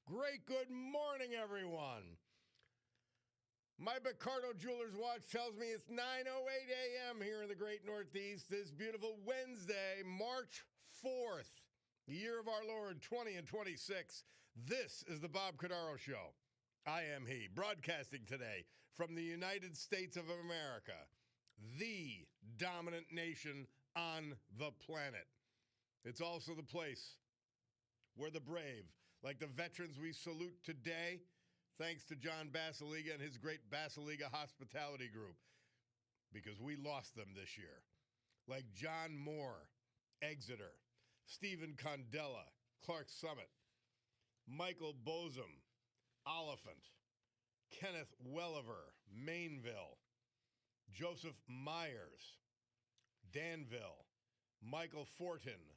Great good morning, everyone. My Cordaro Jewelers watch tells me it's 9:08 a.m. here in the great Northeast this beautiful Wednesday, March 4th, the year of our Lord 20 and 26. This is the Bob Cordaro Show. I am he, broadcasting today from the United States of America, the dominant nation on the planet. It's also the place where the brave, like the veterans we salute today, thanks to John Basiliga and his great Basiliga Hospitality Group, because we lost them this year. Like John Moore, Exeter, Stephen Condella, Clark Summit, Michael Bosom, Oliphant, Kenneth Welliver, Mainville, Joseph Myers, Danville, Michael Fortin,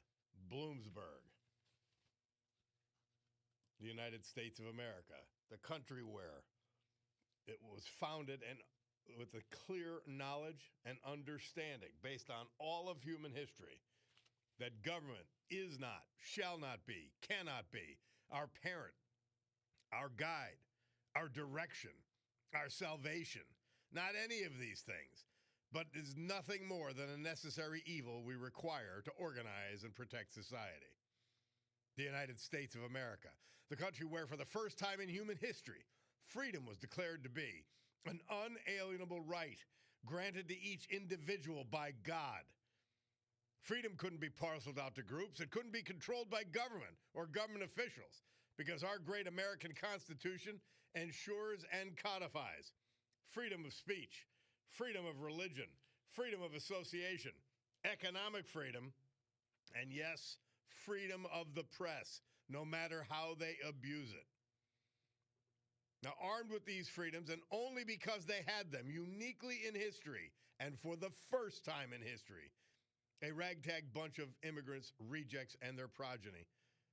Bloomsburg. The United States of America, the country where it was founded and with a clear knowledge and understanding based on all of human history that government is not, shall not be, cannot be our parent, our guide, our direction, our salvation. Not any of these things, but is nothing more than a necessary evil we require to organize and protect society. The United States of America, the country where for the first time in human history, freedom was declared to be an unalienable right granted to each individual by God. Freedom couldn't be parceled out to groups. It couldn't be controlled by government or government officials because our great American Constitution ensures and codifies freedom of speech, freedom of religion, freedom of association, economic freedom, and yes, freedom of the press, no matter how they abuse it. Now, armed with these freedoms, and only because they had them uniquely in history, and for the first time in history, a ragtag bunch of immigrants, rejects, and their progeny,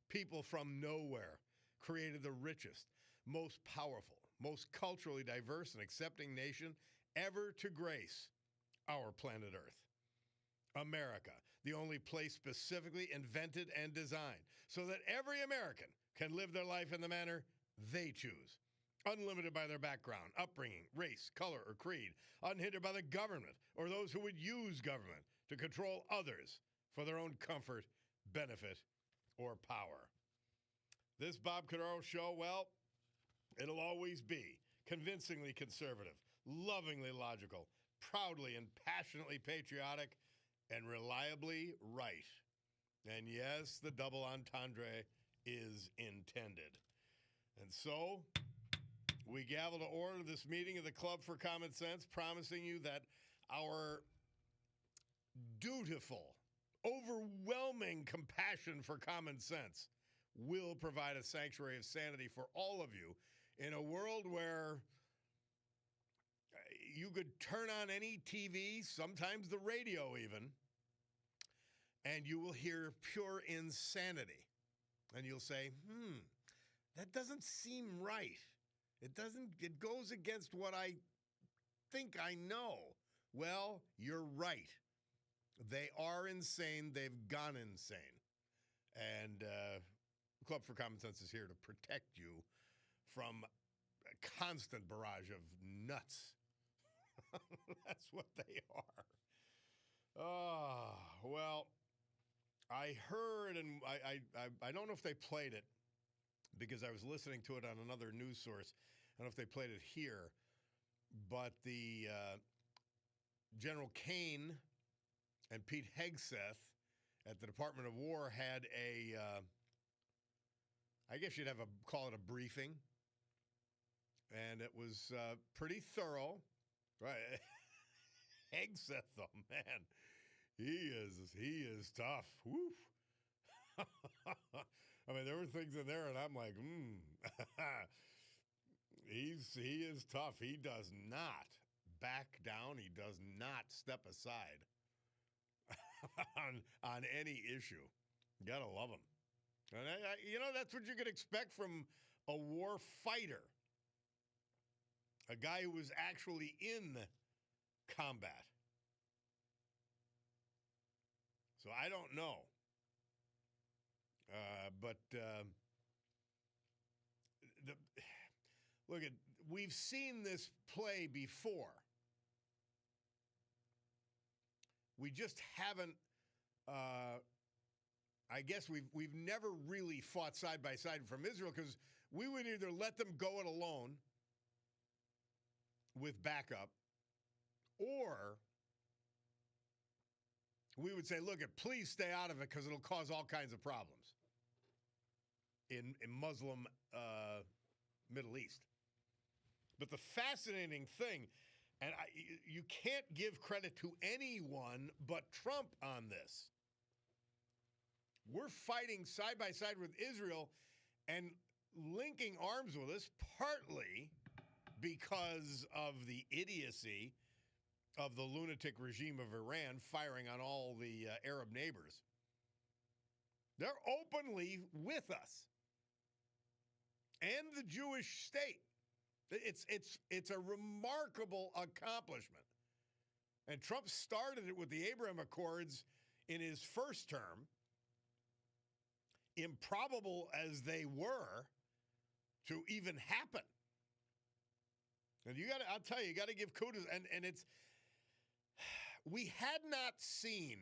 people from nowhere, created the richest, most powerful, most culturally diverse and accepting nation ever to grace our planet Earth. America, the only place specifically invented and designed so that every American can live their life in the manner they choose, unlimited by their background, upbringing, race, color, or creed, unhindered by the government or those who would use government to control others for their own comfort, benefit, or power. This Bob Cordaro Show, well, it'll always be convincingly conservative, lovingly logical, proudly and passionately patriotic, and reliably right. And yes, the double entendre is intended. And so, we gavel to order this meeting of the Club for Common Sense, promising you that our dutiful, overwhelming compassion for common sense will provide a sanctuary of sanity for all of you in a world where you could turn on any TV, sometimes the radio even, and you will hear pure insanity. And you'll say, that doesn't seem right. It goes against what I think I know. Well, you're right. They are insane. They've gone insane. And Club for Common Sense is here to protect you from a constant barrage of nuts. That's what they are. Oh, well, I heard, and I don't know if they played it because I was listening to it on another news source. I don't know if they played it here, but the General Kane and Pete Hegseth at the Department of War had a, I guess you'd call it a briefing, and it was pretty thorough, right? Hegseth, though, man, he is tough. Woo. I mean, there were things in there, and I'm like, he is tough. He does not back down. He does not step aside on any issue. You gotta love him. And that's what you could expect from a war fighter, a guy who was actually in combat. So I don't know. But look at, we've seen this play before. We just haven't. I guess we've never really fought side by side from Israel because we would either let them go it alone with backup, or we would say, look, please stay out of it because it'll cause all kinds of problems in Muslim Middle East. But the fascinating thing, and you can't give credit to anyone but Trump on this. We're fighting side by side with Israel and linking arms with us partly because of the idiocy of the lunatic regime of Iran firing on all the Arab neighbors. They're openly with us. And the Jewish state. It's a remarkable accomplishment. And Trump started it with the Abraham Accords in his first term. Improbable as they were to even happen. And I'll tell you got to give kudos. And it's, we had not seen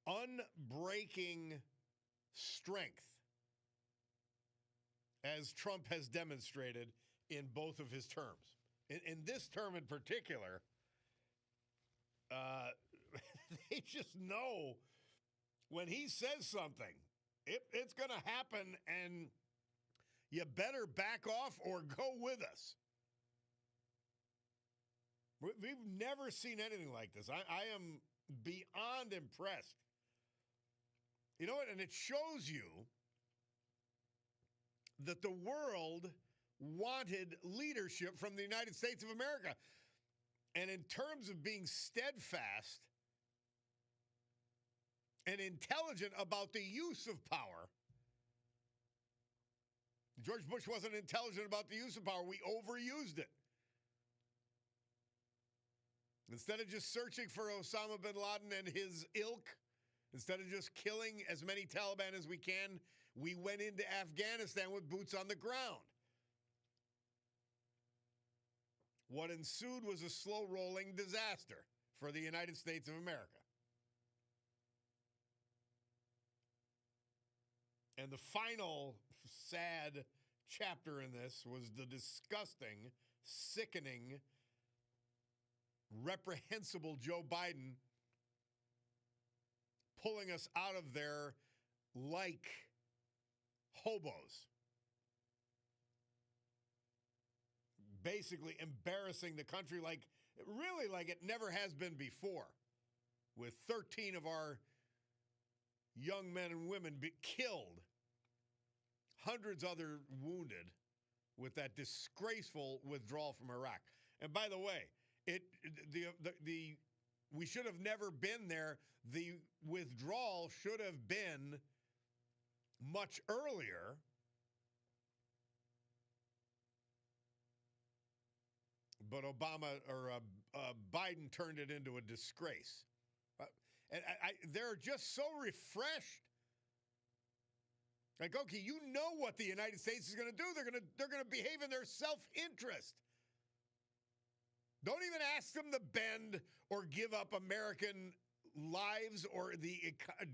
unbreaking strength as Trump has demonstrated in both of his terms. In this term in particular, they just know when he says something, it's going to happen, and you better back off or go with us. We've never seen anything like this. I am beyond impressed. You know what? And it shows you that the world wanted leadership from the United States of America. And in terms of being steadfast and intelligent about the use of power, George Bush wasn't intelligent about the use of power. We overused it. Instead of just searching for Osama bin Laden and his ilk, instead of just killing as many Taliban as we can, we went into Afghanistan with boots on the ground. What ensued was a slow-rolling disaster for the United States of America. And the final sad chapter in this was the disgusting, sickening, reprehensible Joe Biden pulling us out of there like hobos. Basically embarrassing the country like it never has been before, with 13 of our young men and women killed, hundreds other wounded with that disgraceful withdrawal from Iraq. And by the way, we should have never been there. The withdrawal should have been much earlier. But Biden turned it into a disgrace. And they're just so refreshed. Like, okay, you know what the United States is going to do. They're going to behave in their self-interest. Don't even ask them to bend or give up American lives or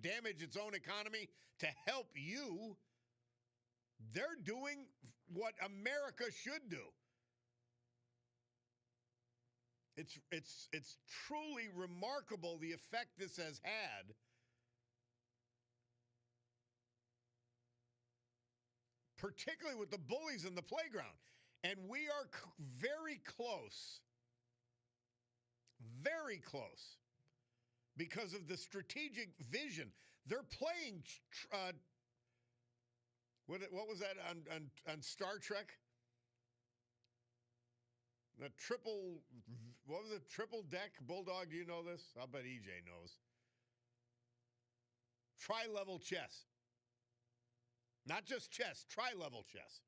damage its own economy to help you. They're doing what America should do. It's truly remarkable the effect this has had. Particularly with the bullies in the playground. And we are very close, because of the strategic vision. They're playing, what was that on Star Trek? What was it? Triple deck Bulldog, do you know this? I'll bet EJ knows. Tri-level chess. Not just chess, tri-level chess.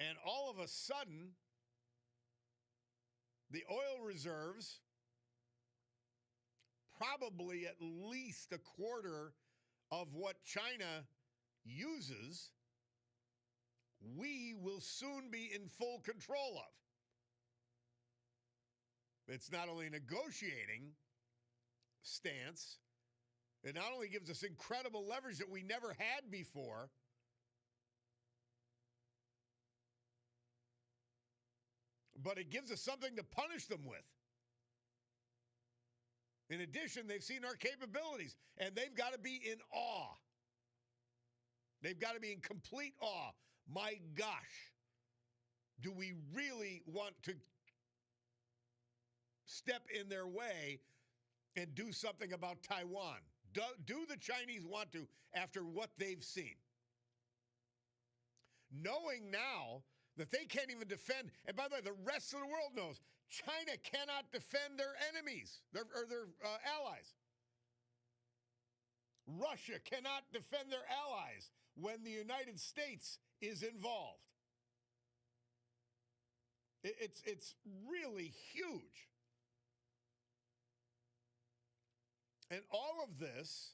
And all of a sudden, the oil reserves, probably at least a quarter of what China uses, we will soon be in full control of. It's not only a negotiating stance, it not only gives us incredible leverage that we never had before, but it gives us something to punish them with. In addition, they've seen our capabilities, and they've got to be in awe. They've got to be in complete awe. My gosh, do we really want to step in their way and do something about Taiwan? Do the Chinese want to after what they've seen? Knowing now that they can't even defend, and by the way, the rest of the world knows, China cannot defend their enemies, their allies. Russia cannot defend their allies when the United States is involved. It's really huge. And all of this,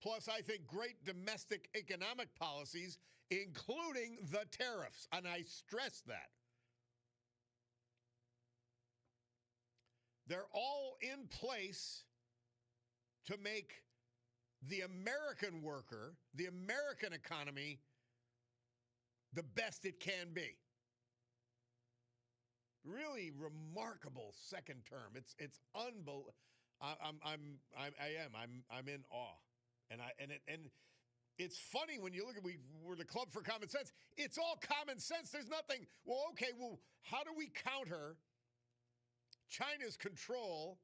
plus I think great domestic economic policies, including the tariffs, and I stress that. They're all in place to make the American worker, the American economy, the best it can be. Really remarkable second term. It's unbelievable. I'm in awe, and it's funny when you look at we're the Club for Common Sense. It's all common sense. There's nothing. Well, okay. Well, how do we counter China's control,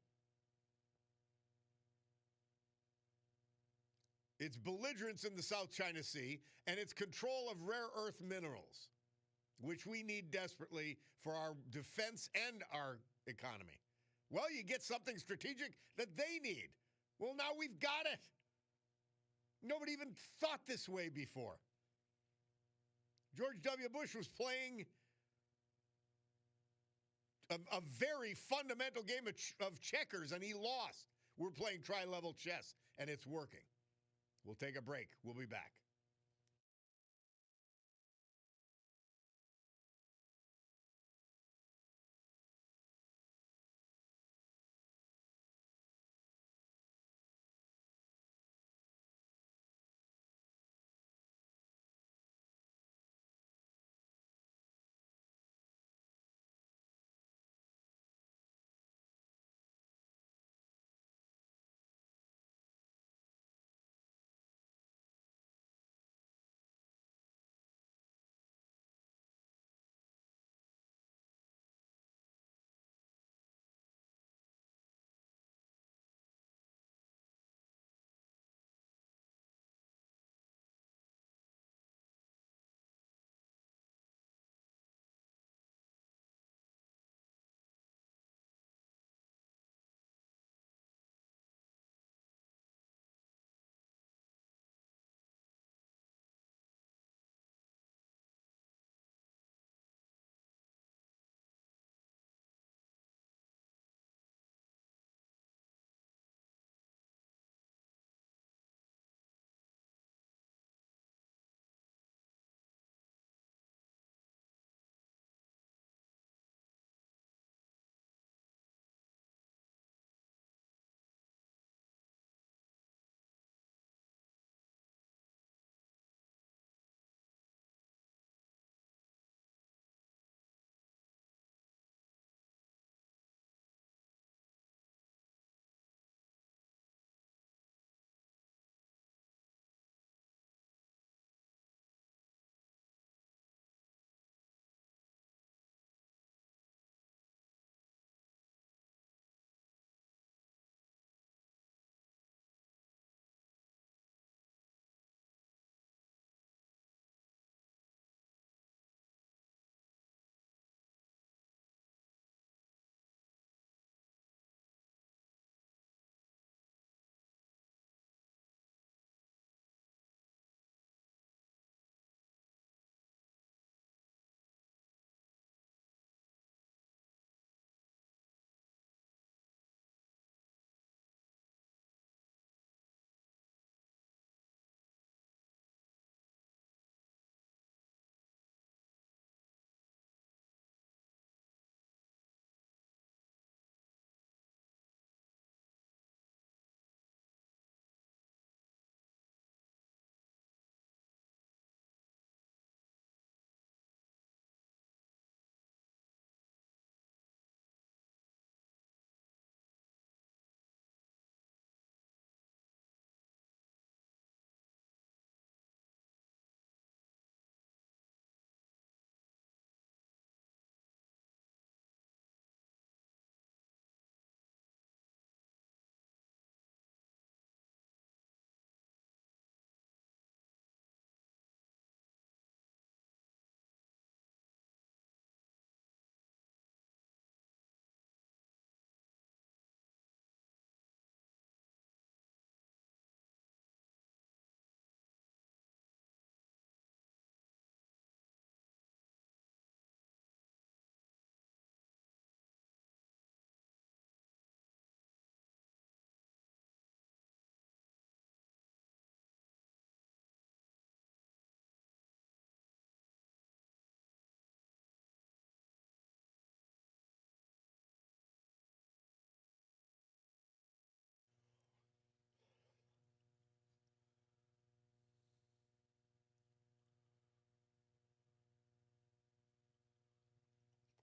its belligerence in the South China Sea, and its control of rare earth minerals, which we need desperately for our defense and our economy? Well, you get something strategic that they need. Well, now we've got it. Nobody even thought this way before. George W. Bush was playing a very fundamental game of checkers, and he lost. We're playing tri-level chess, and it's working. We'll take a break. We'll be back.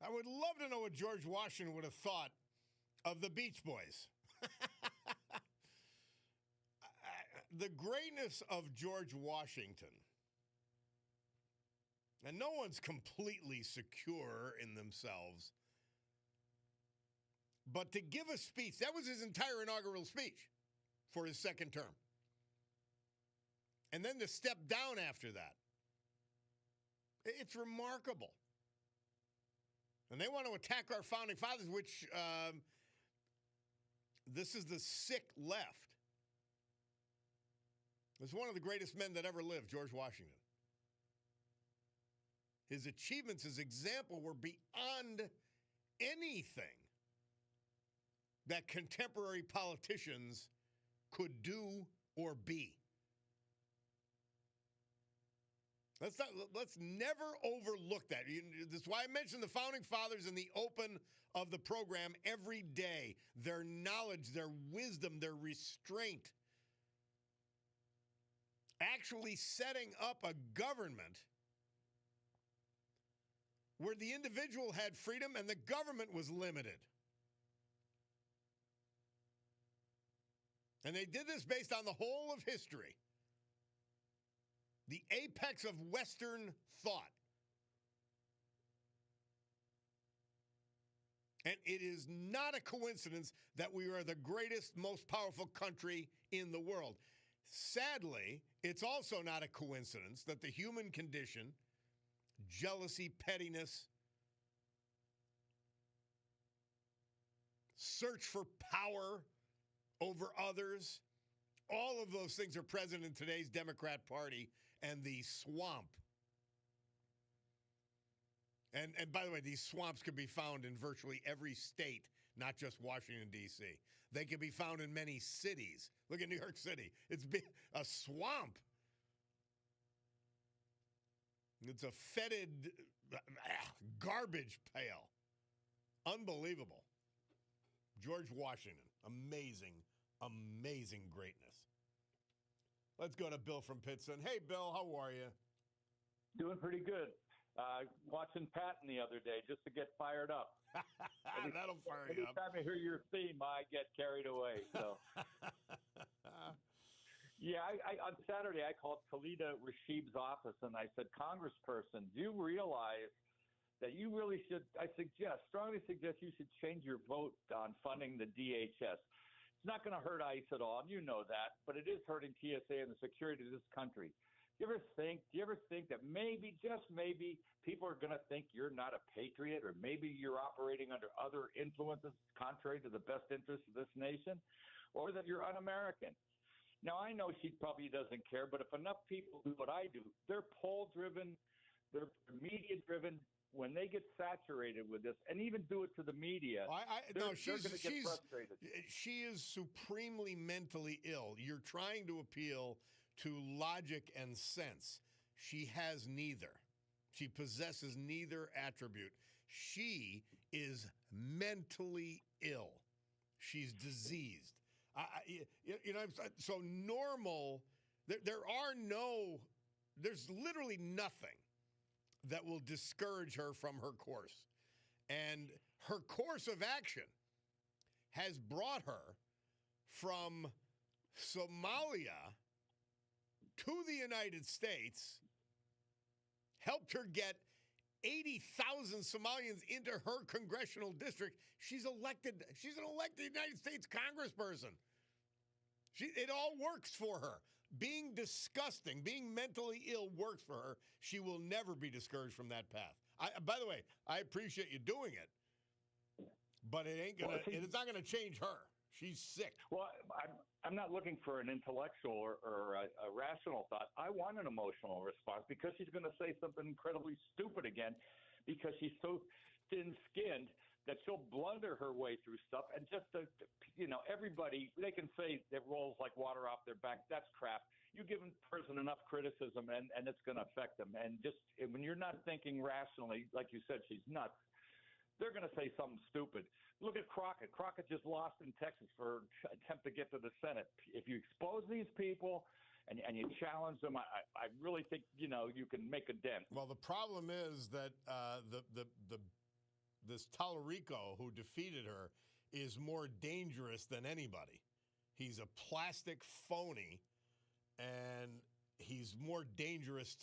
I would love to know what George Washington would have thought of the Beach Boys. The greatness of George Washington, and no one's completely secure in themselves, but to give a speech, that was his entire inaugural speech for his second term. And then to step down after that. It's remarkable. And they want to attack our founding fathers, which this is the sick left. It's one of the greatest men that ever lived, George Washington. His achievements, his example were beyond anything that contemporary politicians could do or be. Let's never overlook that. That's why I mentioned the Founding Fathers in the open of the program every day. Their knowledge, their wisdom, their restraint. Actually setting up a government where the individual had freedom and the government was limited. And they did this based on the whole of history. The apex of Western thought. And it is not a coincidence that we are the greatest, most powerful country in the world. Sadly, it's also not a coincidence that the human condition, jealousy, pettiness, search for power over others, all of those things are present in today's Democrat Party and the swamp. And by the way, these swamps can be found in virtually every state, not just Washington, D.C. They can be found in many cities. Look at New York City. It's a swamp. It's a fetid garbage pail. Unbelievable. George Washington. Amazing, amazing greatness. Let's go to Bill from Pittston. Hey, Bill, how are you? Doing pretty good. Watching Patton the other day just to get fired up. That'll fire you up. Every time I hear your theme, I get carried away. So, yeah, I on Saturday I called Khalida Rashid's office and I said, Congressperson, do you realize that you really should? I strongly suggest you should change your vote on funding the DHS. It's not going to hurt ICE at all, and you know that, but it is hurting TSA and the security of this country. Do you ever think that maybe, just maybe, people are going to think you're not a patriot, or maybe you're operating under other influences contrary to the best interests of this nation, or that you're un-American? Now, I know she probably doesn't care, but if enough people do what I do, they're poll-driven, they're media-driven. When they get saturated with this, and even do it to the media, they're going to get frustrated. She is supremely mentally ill. You're trying to appeal to logic and sense. She has neither. She possesses neither attribute. She is mentally ill. She's diseased. So normal, there's literally nothing that will discourage her from her course. And her course of action has brought her from Somalia to the United States, helped her get 80,000 Somalians into her congressional district. She's elected. She's an elected United States congressperson. It all works for her. Being disgusting, being mentally ill works for her. She will never be discouraged from that path. By the way, I appreciate you doing it, but it's not gonna change her. She's sick. Well, I'm not looking for an intellectual or a rational thought. I want an emotional response, because she's going to say something incredibly stupid again, because she's so thin-skinned that she'll blunder her way through stuff. And just everybody, they can say it rolls like water off their back. That's crap. You give a person enough criticism, and it's going to affect them. And just when you're not thinking rationally, like you said, she's nuts. They're going to say something stupid. Look at Crockett. Crockett just lost in Texas for attempt to get to the Senate. If you expose these people and you challenge them, I really think you can make a dent. Well, the problem is that this Tallarico who defeated her is more dangerous than anybody. He's a plastic phony, and he's more dangerous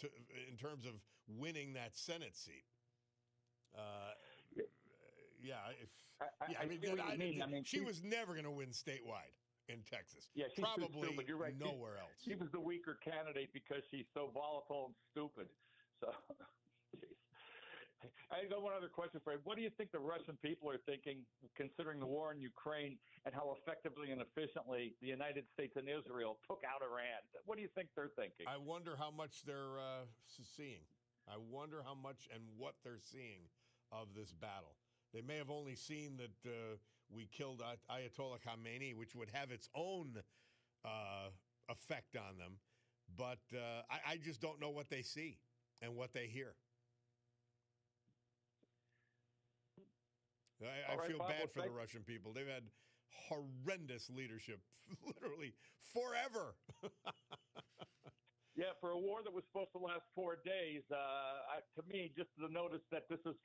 in terms of winning that Senate seat. She was never going to win statewide in Texas. Yeah, she's probably too stupid. You're right. Nowhere else. She was the weaker candidate because she's so volatile and stupid. So, geez. I got one other question for you. What do you think the Russian people are thinking, considering the war in Ukraine and how effectively and efficiently the United States and Israel took out Iran? What do you think they're thinking? I wonder how much they're seeing. I wonder how much and what they're seeing of this battle. They may have only seen that we killed Ayatollah Khamenei, which would have its own effect on them. But I just don't know what they see and what they hear. I feel bad for the Russian people. They've had horrendous leadership, literally forever. Yeah, for a war that was supposed to last 4 days, to me, just the notice that this is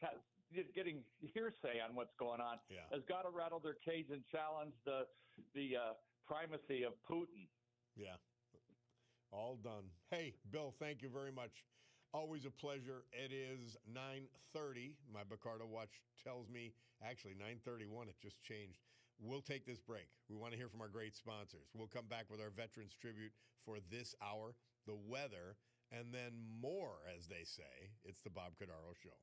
getting hearsay on what's going on has got to rattle their cage and challenge the primacy of Putin. Yeah, all done. Hey, Bill, thank you very much. Always a pleasure. It is 9:30. My Bacardo watch tells me, actually 9:31. It just changed. We'll take this break. We want to hear from our great sponsors. We'll come back with our Veterans Tribute for this hour, the weather, and then more, as they say. It's the Bob Cordaro Show.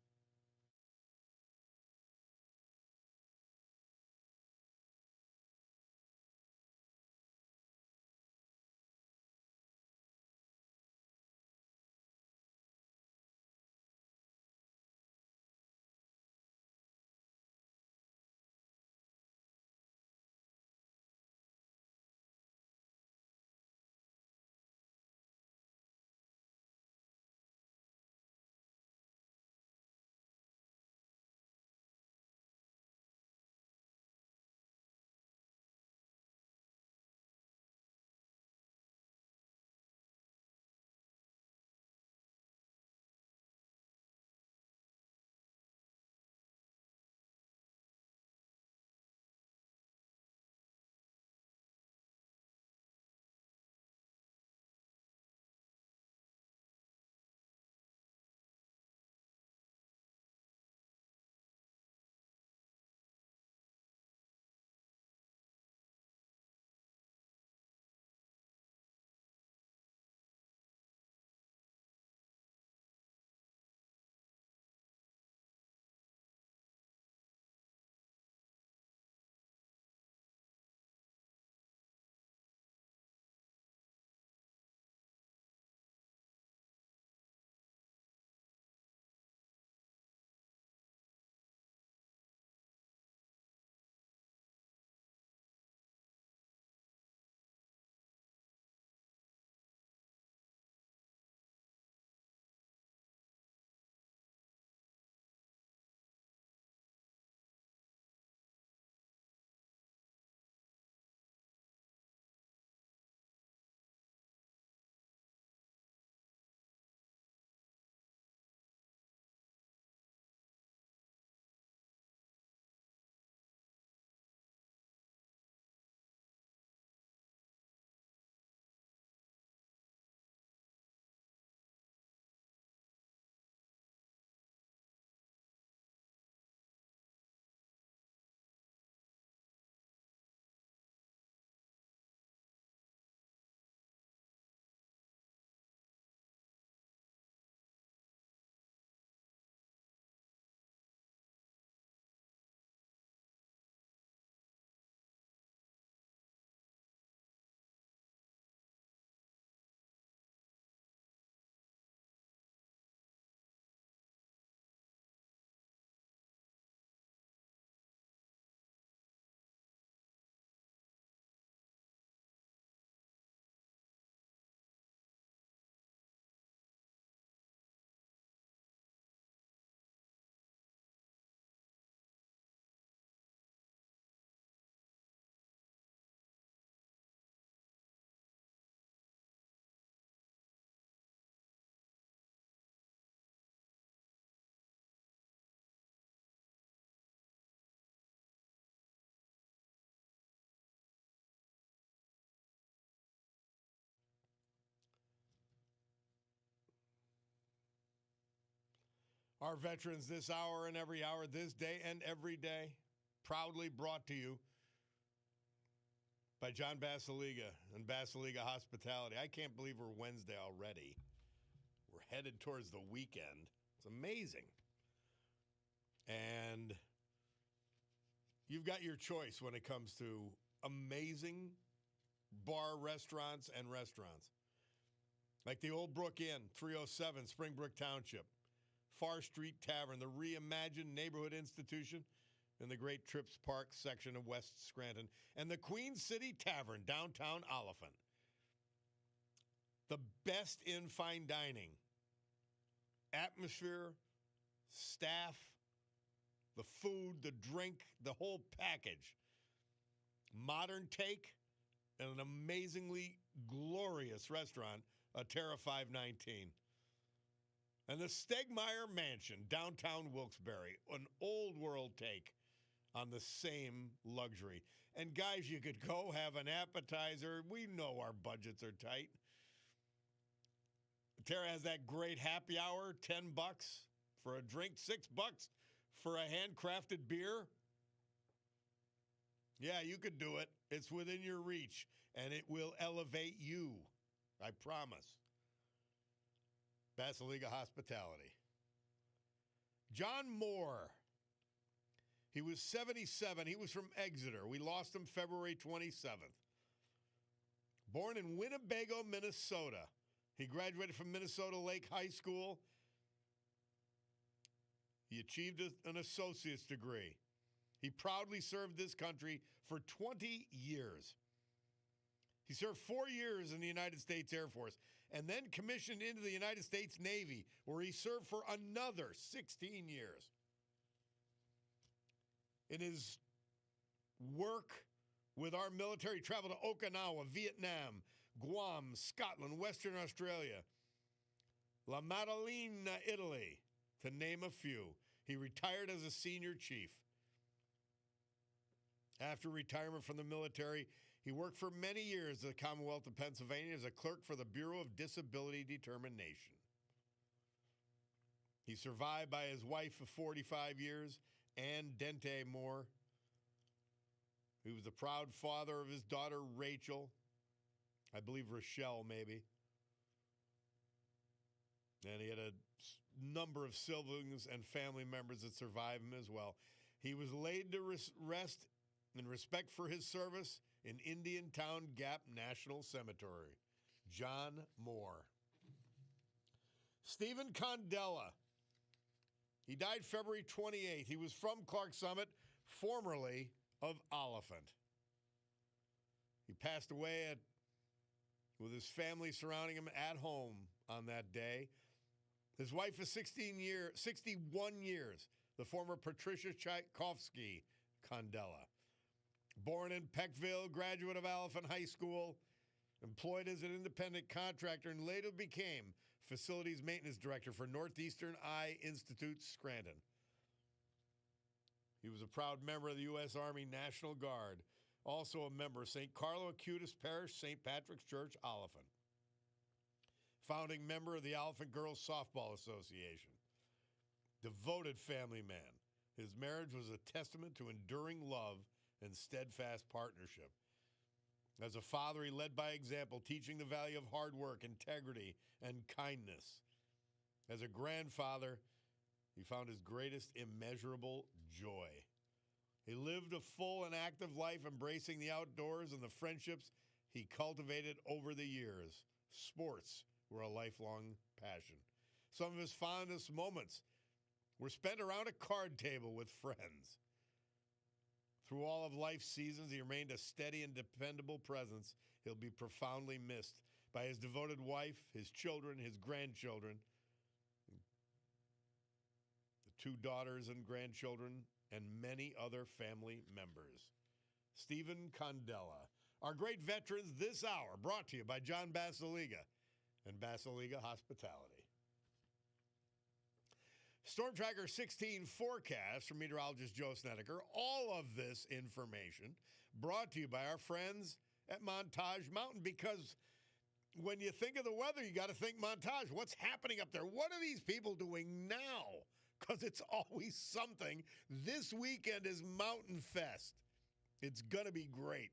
Our veterans this hour and every hour, this day and every day, proudly brought to you by John Basiliga and Basiliga Hospitality. I can't believe we're Wednesday already. We're headed towards the weekend. It's amazing. And you've got your choice when it comes to amazing bar restaurants and restaurants. Like the Old Brook Inn, 307 Springbrook Township. Far Street Tavern, the reimagined neighborhood institution in the Great Trips Park section of West Scranton. And the Queen City Tavern, downtown Oliphant. The best in fine dining. Atmosphere, staff, the food, the drink, the whole package. Modern take and an amazingly glorious restaurant, Terra 519. And the Stegmeyer Mansion, downtown Wilkes-Barre, an old world take on the same luxury. And guys, you could go have an appetizer. We know our budgets are tight. Terra has that great happy hour, $10 for a drink, $6 for a handcrafted beer. Yeah, you could do it. It's within your reach, and it will elevate you. I promise. Basiliga Hospitality. John Moore. He was 77. He was from Exeter. We lost him February 27th. Born in Winnebago, Minnesota. He graduated from Minnesota Lake High School. He achieved an associate's degree. He proudly served this country for 20 years. He served 4 years in the United States Air Force and then commissioned into the United States Navy, where he served for another 16 years. In his work with our military, traveled to Okinawa, Vietnam, Guam, Scotland, Western Australia, La Maddalena, Italy, to name a few. He retired as a senior chief. After retirement from the military, he worked for many years at the Commonwealth of Pennsylvania as a clerk for the Bureau of Disability Determination. He's survived by his wife of 45 years, Ann Dente Moore. He was the proud father of his daughter, Rachel. I believe Rochelle, maybe. And he had a number of siblings and family members that survived him as well. He was laid to rest in respect for his service in Indiantown Gap National Cemetery. John Moore. Stephen Condella. He died February 28th. He was from Clark Summit, formerly of Oliphant. He passed away with his family surrounding him at home on that day. His wife is 61 years, the former Patricia Tchaikovsky Condella. Born in Peckville, graduate of Oliphant High School, employed as an independent contractor, and later became facilities maintenance director for Northeastern Eye Institute, Scranton. He was a proud member of the U.S. Army National Guard, also a member of St. Carlo Acutis Parish, St. Patrick's Church, Oliphant. Founding member of the Oliphant Girls Softball Association. Devoted family man. His marriage was a testament to enduring love and steadfast partnership. As a father, he led by example, teaching the value of hard work, integrity, and kindness. As a grandfather, he found his greatest immeasurable joy. He lived a full and active life, embracing the outdoors and the friendships he cultivated over the years. Sports were a lifelong passion. Some of his fondest moments were spent around a card table with friends. Through all of life's seasons, he remained a steady and dependable presence. He'll be profoundly missed by his devoted wife, his children, his grandchildren, the 2 daughters and grandchildren, and many other family members. Stephen Condella. Our great veterans this hour, brought to you by John Basiliga and Basiliga Hospitality. Storm Tracker 16 forecast from meteorologist Joe Snedeker. All of this information brought to you by our friends at Montage Mountain, because when you think of the weather, you got to think Montage. What's happening up there? What are these people doing now? because it's always something. This weekend is Mountain Fest. It's going to be great.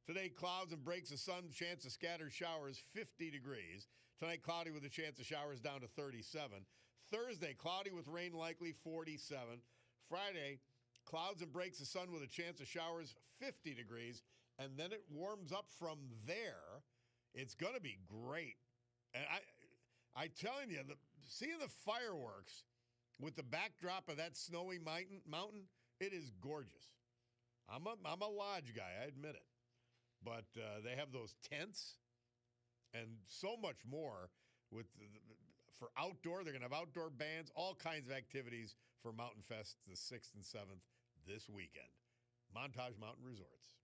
Today, clouds and breaks of sun, chance of scattered showers, 50 degrees. Tonight, cloudy with a chance of showers down to 37. Thursday, cloudy with rain likely, 47. Friday, clouds and breaks of sun with a chance of showers, 50 degrees. And then it warms up from there. It's going to be great. And I telling you, seeing the fireworks with the backdrop of that snowy mountain, it is gorgeous. I'm a lodge guy, I admit it. But they have those tents and so much more for outdoor. They're going to have outdoor bands, all kinds of activities for Mountain Fest the 6th and 7th this weekend. Montage Mountain Resorts.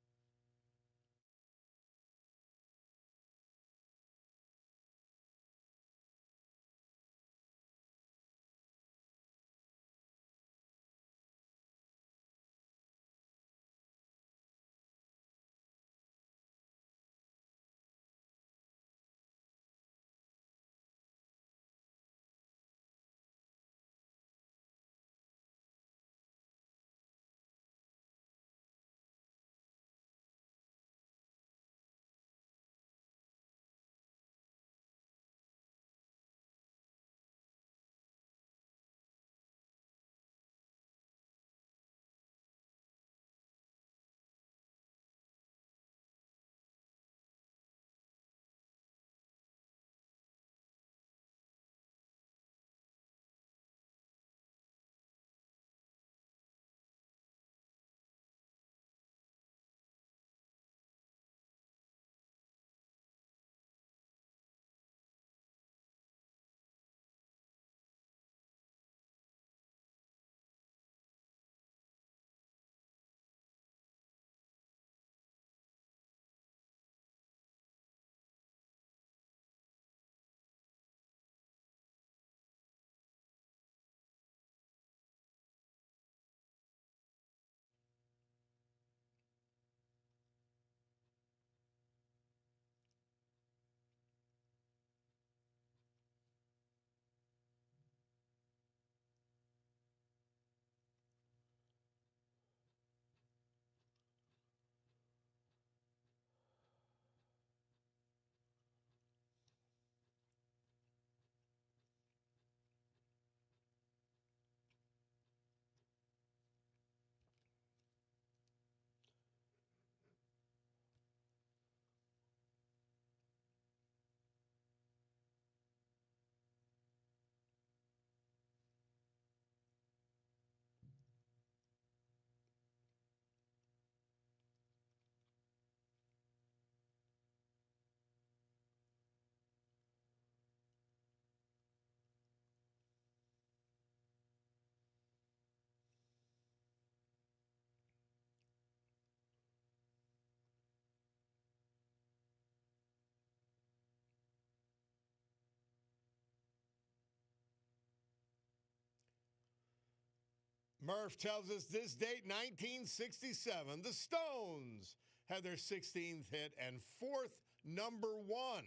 Murph tells us this date, 1967, the Stones had their 16th hit and fourth number one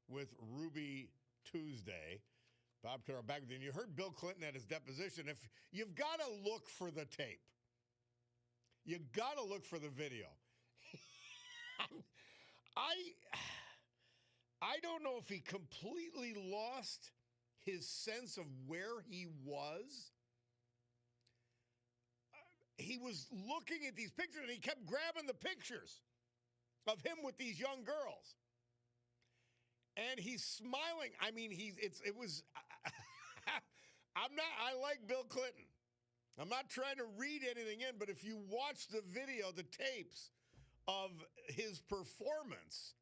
with Ruby Tuesday. Bob Cordaro back then. You heard Bill Clinton at his deposition. If you've got to look for the tape, you got to look for the video. I don't know if he completely lost his sense of where he was. He was looking at these pictures, and he kept grabbing the pictures of him with these young girls. And he's smiling. I mean, I like Bill Clinton. I'm not trying to read anything in, but if you watch the video, the tapes of his performance,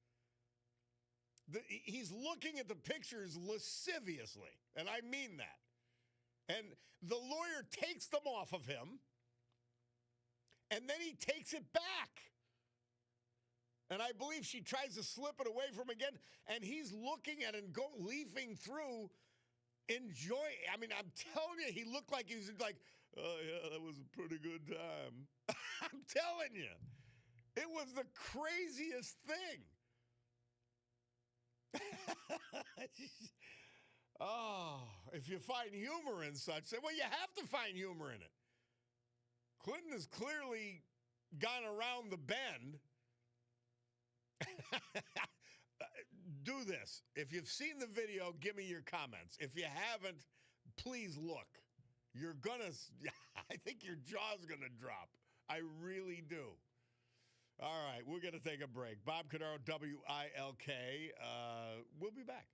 he's looking at the pictures lasciviously, and I mean that. And the lawyer takes them off of him, and then he takes it back. And I believe she tries to slip it away from him again, and he's looking at it and leafing through, enjoying. I mean, I'm telling you, he looked like he was like, oh, yeah, that was a pretty good time. I'm telling you. It was the craziest thing. Oh, if you find humor in such, say, well, you have to find humor in it. Clinton has clearly gone around the bend. Do this. If you've seen the video, give me your comments. If you haven't, please look. You're going to, I think your jaw's going to drop. I really do. All right, we're going to take a break. Bob Cordaro, WILK. We'll be back.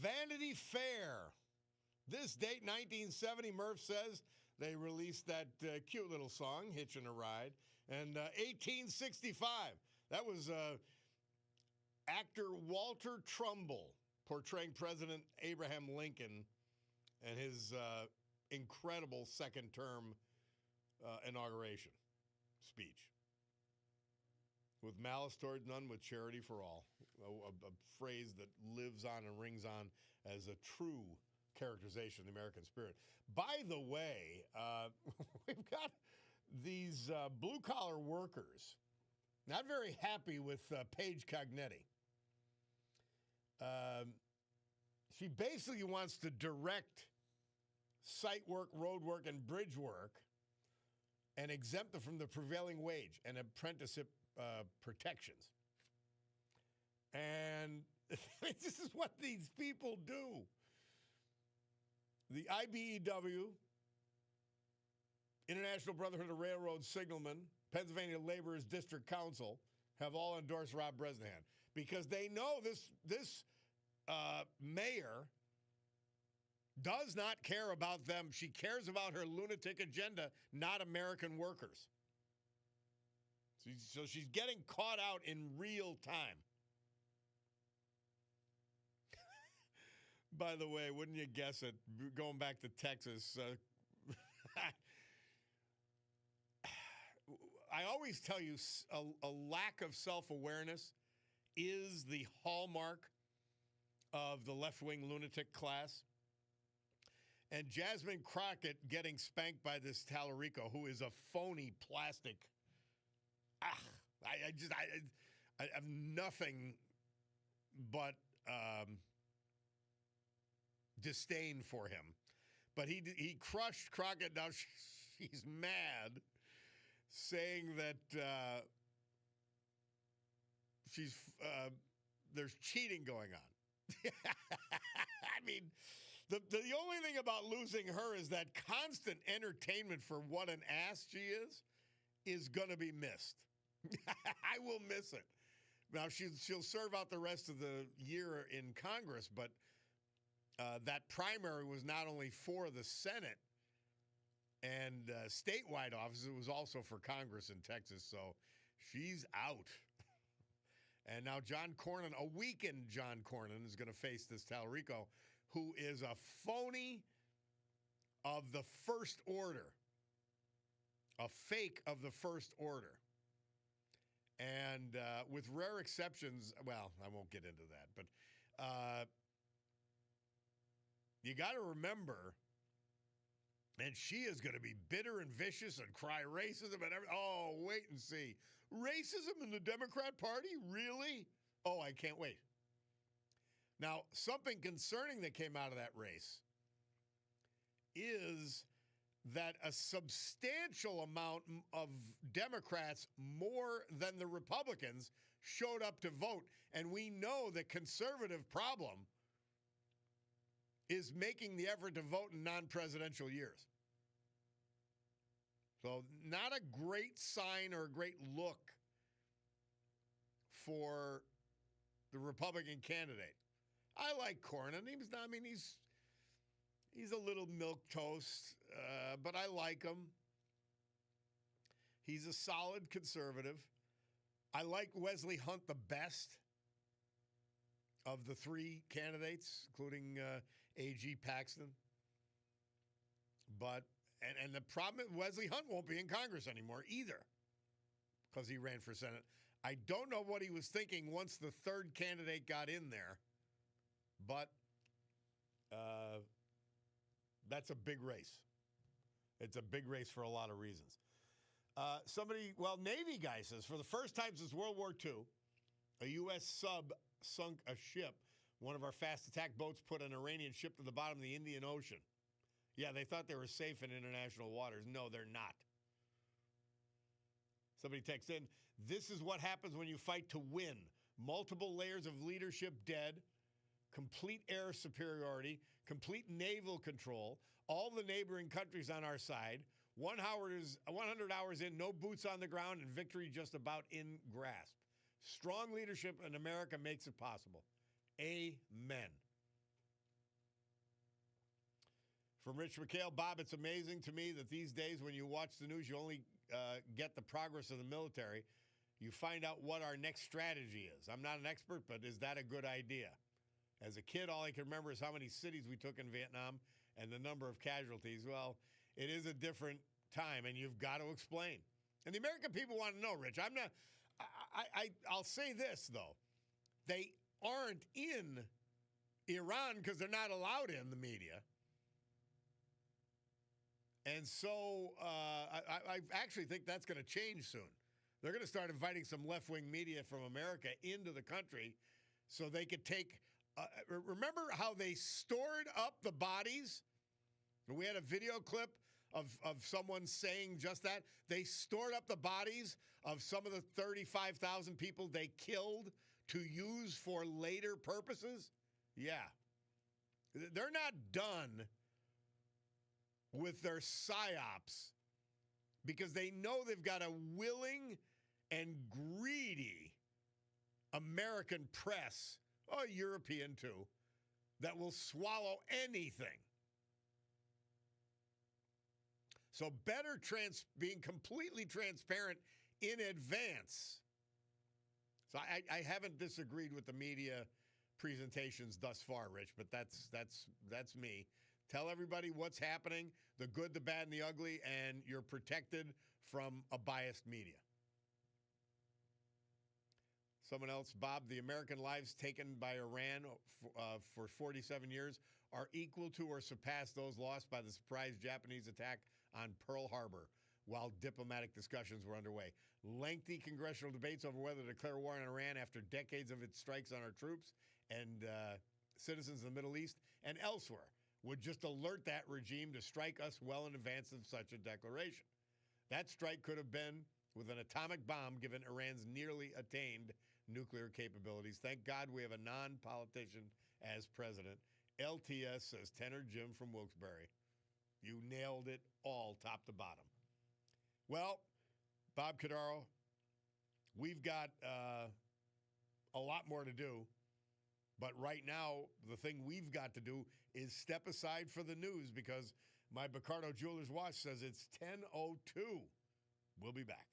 Vanity Fair. This date, 1970, Murph says, they released that cute little song, Hitchin' a Ride. And 1865, that was actor Walter Trumbull portraying President Abraham Lincoln and his incredible second term inauguration speech. With malice toward none, with charity for all. A phrase that lives on and rings on as a true characterization of the American spirit. By the way, we've got these blue-collar workers not very happy with Paige Cognetti. She basically wants to direct site work, road work, and bridge work and exempt them from the prevailing wage and apprenticeship protections. And this is what these people do. The IBEW, International Brotherhood of Railroad Signalmen, Pennsylvania Laborers District Council have all endorsed Rob Bresnahan because they know this mayor does not care about them. She cares about her lunatic agenda, not American workers. So she's getting caught out in real time. By the way, wouldn't you guess it, going back to Texas, I always tell you a lack of self-awareness is the hallmark of the left-wing lunatic class. And Jasmine Crockett getting spanked by this Tallarico, who is a phony plastic. I have nothing but disdain for him. But he crushed Crockett. Now she's mad, saying that there's cheating going on. I mean, the only thing about losing her is that constant entertainment for what an ass she is going to be missed. I will miss it. Now, she'll serve out the rest of the year in Congress, but that primary was not only for the Senate and statewide offices, it was also for Congress in Texas, so she's out. And now John Cornyn, a weakened John Cornyn, is going to face this Tallarico, who is a phony of the first order, a fake of the first order. And with rare exceptions, well, I won't get into that, but you got to remember, and she is going to be bitter and vicious and cry racism and everything. Oh, wait and see. Racism in the Democrat Party? Really? Oh, I can't wait. Now, something concerning that came out of that race is that a substantial amount of Democrats, more than the Republicans, showed up to vote. And we know the conservative problem is making the effort to vote in non-presidential years. So not a great sign or a great look for the Republican candidate. I like Cornyn. He's a little milquetoast, but I like him. He's a solid conservative. I like Wesley Hunt the best of the three candidates, including A.G. Paxton. But and the problem is Wesley Hunt won't be in Congress anymore either because he ran for Senate. I don't know what he was thinking once the third candidate got in there, but that's a big race. It's a big race for a lot of reasons. Navy guy says, for the first time since World War II, a U.S. sub sunk a ship. One of our fast attack boats put an Iranian ship to the bottom of the Indian Ocean. Yeah, they thought they were safe in international waters. No, they're not. Somebody texts in, this is what happens when you fight to win. Multiple layers of leadership dead, complete air superiority, complete naval control, all the neighboring countries on our side, 100 hours in, no boots on the ground, and victory just about in grasp. Strong leadership in America makes it possible. Amen. From Rich McHale, Bob, it's amazing to me that these days when you watch the news, you only get the progress of the military. You find out what our next strategy is. I'm not an expert, but is that a good idea? As a kid, all I can remember is how many cities we took in Vietnam and the number of casualties. Well, it is a different time, and you've got to explain. And the American people want to know, Rich. I'll say this, though. They aren't in Iran because they're not allowed in the media. And so I actually think that's going to change soon. They're going to start inviting some left-wing media from America into the country so they could take remember how they stored up the bodies? We had a video clip of someone saying just that. They stored up the bodies of some of the 35,000 people they killed to use for later purposes. Yeah. They're not done with their psyops because they know they've got a willing and greedy American press, or European too, that will swallow anything. So better being completely transparent in advance. So I haven't disagreed with the media presentations thus far, Rich, but that's me. Tell everybody what's happening, the good, the bad, and the ugly, and you're protected from a biased media. Someone else, Bob, the American lives taken by Iran for 47 years are equal to or surpass those lost by the surprise Japanese attack on Pearl Harbor while diplomatic discussions were underway. Lengthy congressional debates over whether to declare war on Iran after decades of its strikes on our troops and citizens in the Middle East and elsewhere would just alert that regime to strike us well in advance of such a declaration. That strike could have been with an atomic bomb given Iran's nearly attained nuclear capabilities. Thank God we have a non-politician as president. LTS, says Tenor Jim from Wilkes-Barre. You nailed it all top to bottom. Well, Bob Cordaro, we've got a lot more to do. But right now, the thing we've got to do is step aside for the news because my Bacardo Jewelers watch says it's 10:02. We'll be back.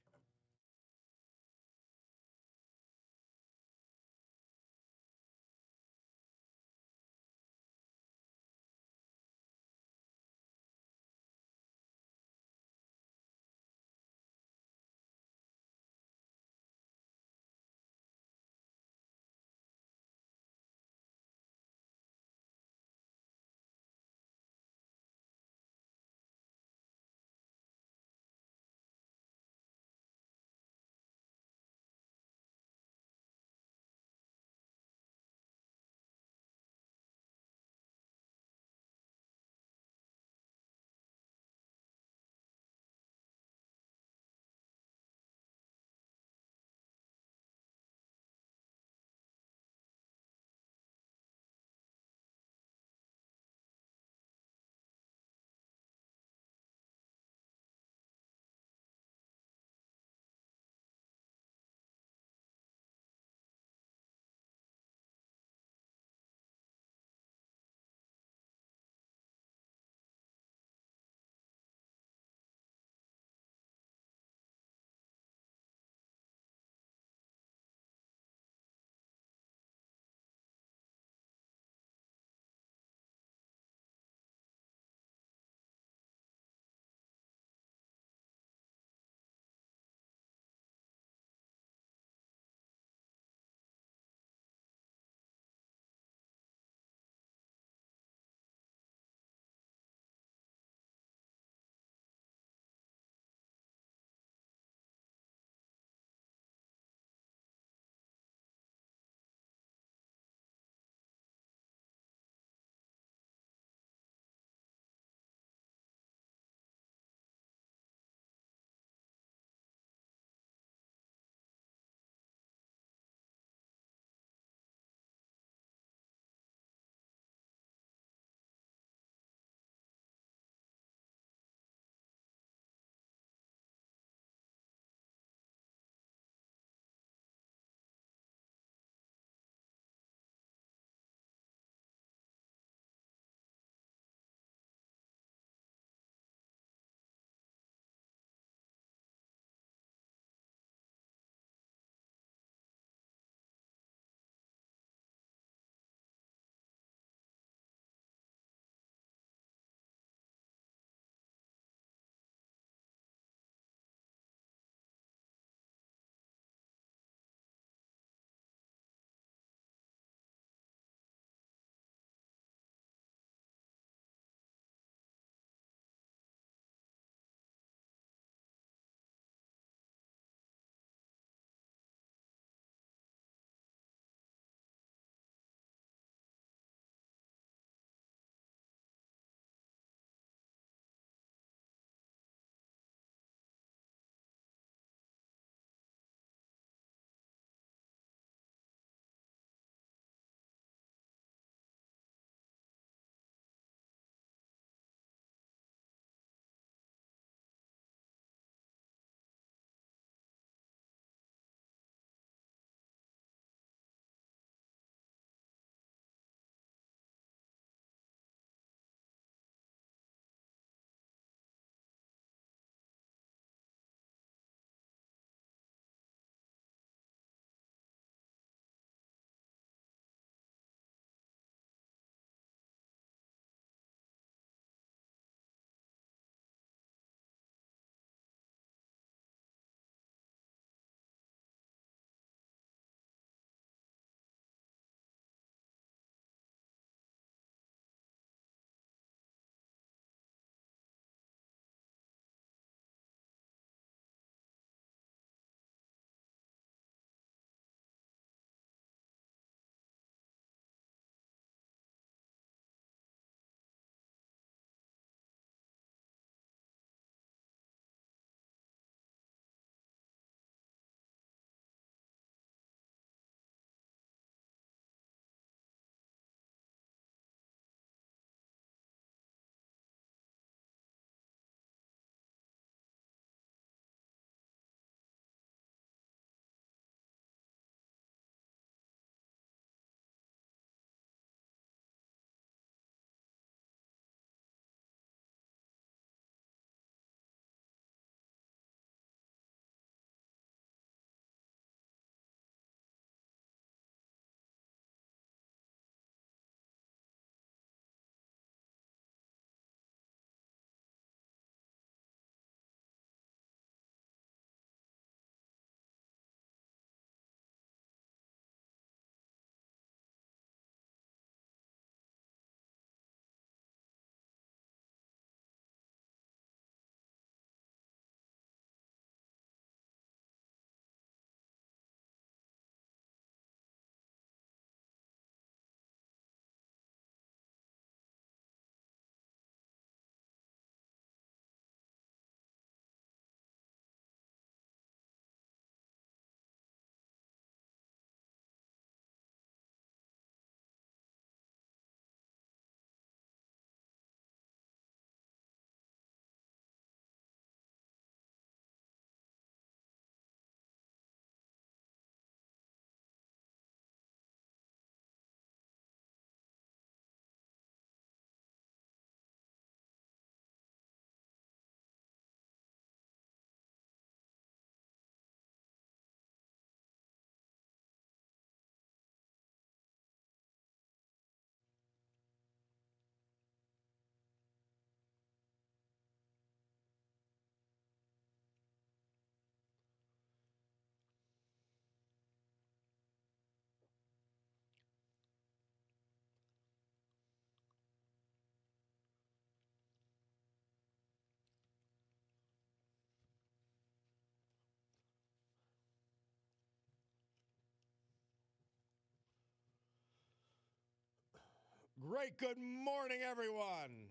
Great good morning, everyone.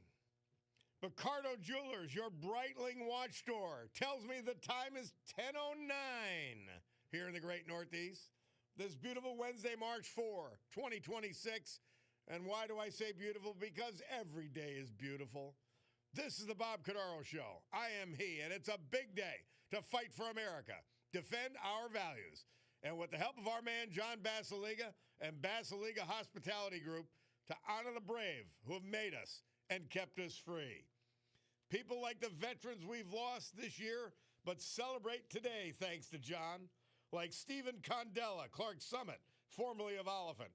Picardo Jewelers, your Breitling watch store, tells me the time is 10:09 here in the great Northeast. This beautiful Wednesday, March 4, 2026. And why do I say beautiful? Because every day is beautiful. This is the Bob Cordaro Show. I am he, and it's a big day to fight for America, defend our values. And with the help of our man, John Basiliga and Basiliga Hospitality Group, to honor the brave who have made us and kept us free. People like the veterans we've lost this year, but celebrate today, thanks to John, like Stephen Condella, Clark Summit, formerly of Oliphant,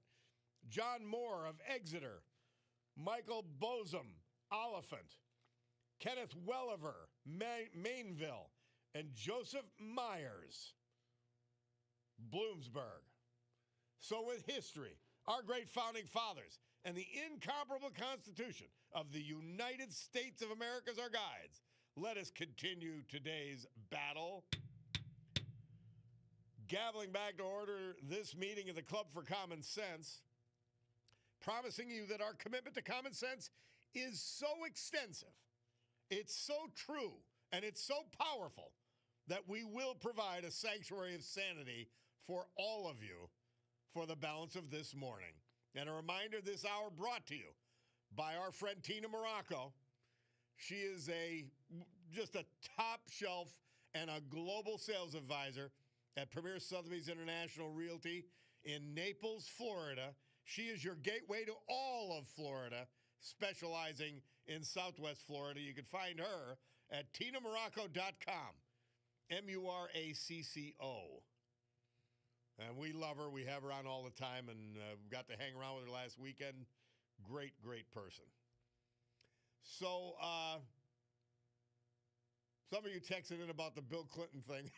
John Moore of Exeter, Michael Bosom, Oliphant, Kenneth Welliver, Mainville, and Joseph Myers, Bloomsburg. So with history, our great founding fathers, and the incomparable Constitution of the United States of America as our guides, let us continue today's battle. Gaveling back to order this meeting of the Club for Common Sense, promising you that our commitment to common sense is so extensive, it's so true, and it's so powerful that we will provide a sanctuary of sanity for all of you for the balance of this morning. And a reminder, this hour brought to you by our friend Tina Morocco. She is just a top shelf and a global sales advisor at Premier Sotheby's International Realty in Naples, Florida. She is your gateway to all of Florida, specializing in Southwest Florida. You can find her at tinamorocco.com, Muracco. And we love her. We have her on all the time, and got to hang around with her last weekend. Great, great person. So, some of you texted in about the Bill Clinton thing.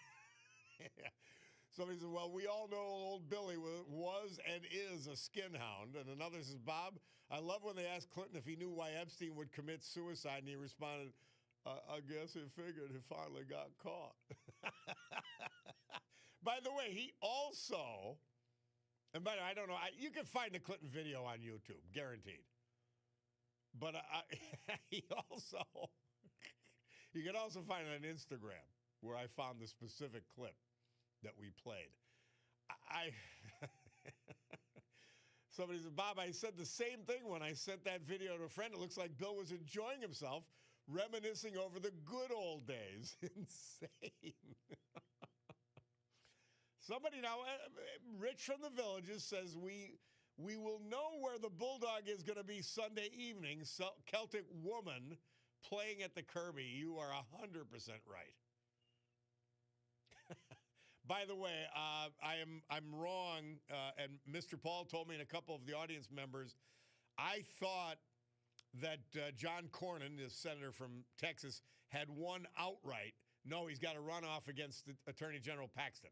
Somebody said, well, we all know old Billy was and is a skinhound. And another says, Bob, I love when they asked Clinton if he knew why Epstein would commit suicide, and he responded, I guess he figured he finally got caught. By the way, he also, and by the way, I don't know, you can find the Clinton video on YouTube, guaranteed. But he also, you can also find it on Instagram, where I found the specific clip that we played. Somebody said, Bob, I said the same thing when I sent that video to a friend. It looks like Bill was enjoying himself, reminiscing over the good old days. Insane. Somebody now, Rich from the Villages says, we will know where the Bulldog is going to be Sunday evening. Celtic Woman playing at the Kirby. You are 100% right. By the way, I'm wrong, and Mr. Paul told me and a couple of the audience members, I thought that John Cornyn, the senator from Texas, had won outright. No, he's got a runoff against Attorney General Paxton,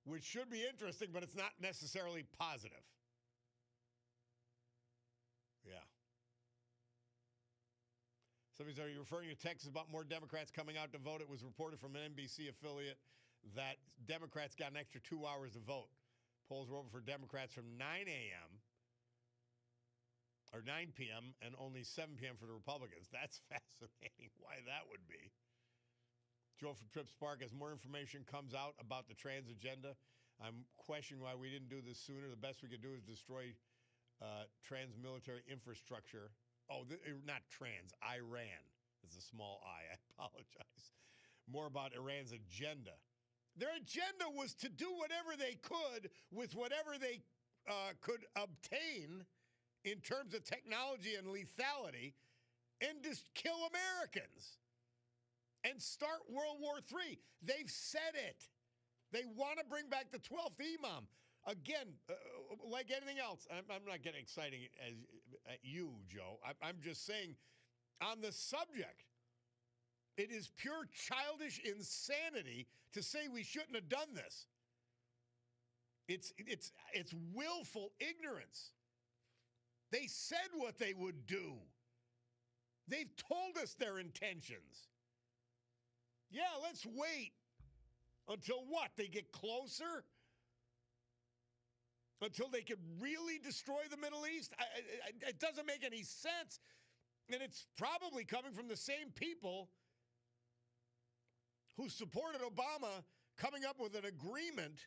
which should be interesting, but it's not necessarily positive. Yeah. Somebody's, are you referring to Texas about more Democrats coming out to vote? It was reported from an NBC affiliate that Democrats got an extra 2 hours to vote. Polls were open for Democrats from 9 a.m. or 9 p.m. and only 7 p.m. for the Republicans. That's fascinating why that would be. Joe from Tripp Spark, as more information comes out about the trans agenda, I'm questioning why we didn't do this sooner. The best we could do is destroy trans military infrastructure. Oh, not trans, Iran. It's a small I. I apologize. More about Iran's agenda. Their agenda was to do whatever they could with whatever they could obtain in terms of technology and lethality and just kill Americans and start World War III. They've said it. They want to bring back the 12th Imam. Again, like anything else, I'm not getting exciting at you, Joe. I'm just saying, on the subject, it is pure childish insanity to say we shouldn't have done this. It's willful ignorance. They said what they would do. They've told us their intentions. Yeah, let's wait until what? They get closer? until they could really destroy the Middle East? It doesn't make any sense. And it's probably coming from the same people who supported Obama coming up with an agreement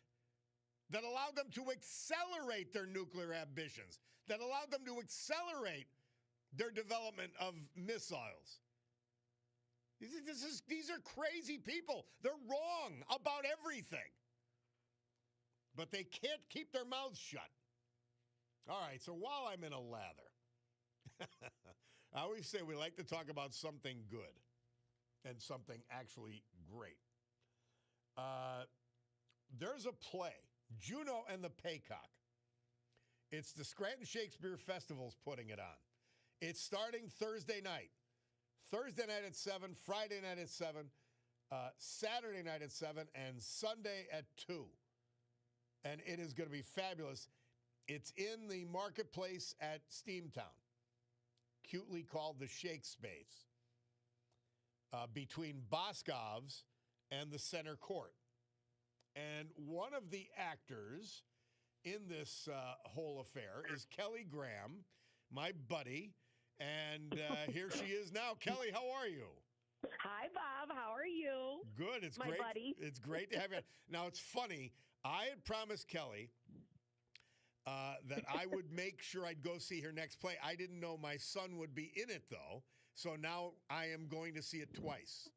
that allowed them to accelerate their nuclear ambitions, that allowed them to accelerate their development of missiles. These are crazy people. They're wrong about everything. But they can't keep their mouths shut. All right, so while I'm in a lather, I always say we like to talk about something good and something actually great. There's a play, Juno and the Paycock. It's the Scranton Shakespeare Festival's putting it on. It's starting Thursday night. Thursday night at 7, Friday night at 7, Saturday night at 7, and Sunday at 2. And it is going to be fabulous. It's in the marketplace at Steamtown, cutely called the Shake Space, between Boscov's and the center court. And one of the actors in this whole affair is Kelly Graham, my buddy. And here she is now. Kelly, how are you? Hi, Bob. How are you? Good. It's my great. Buddy. It's great to have you. Now, it's funny. I had promised Kelly that I would make sure I'd go see her next play. I didn't know my son would be in it, though. So now I am going to see it twice.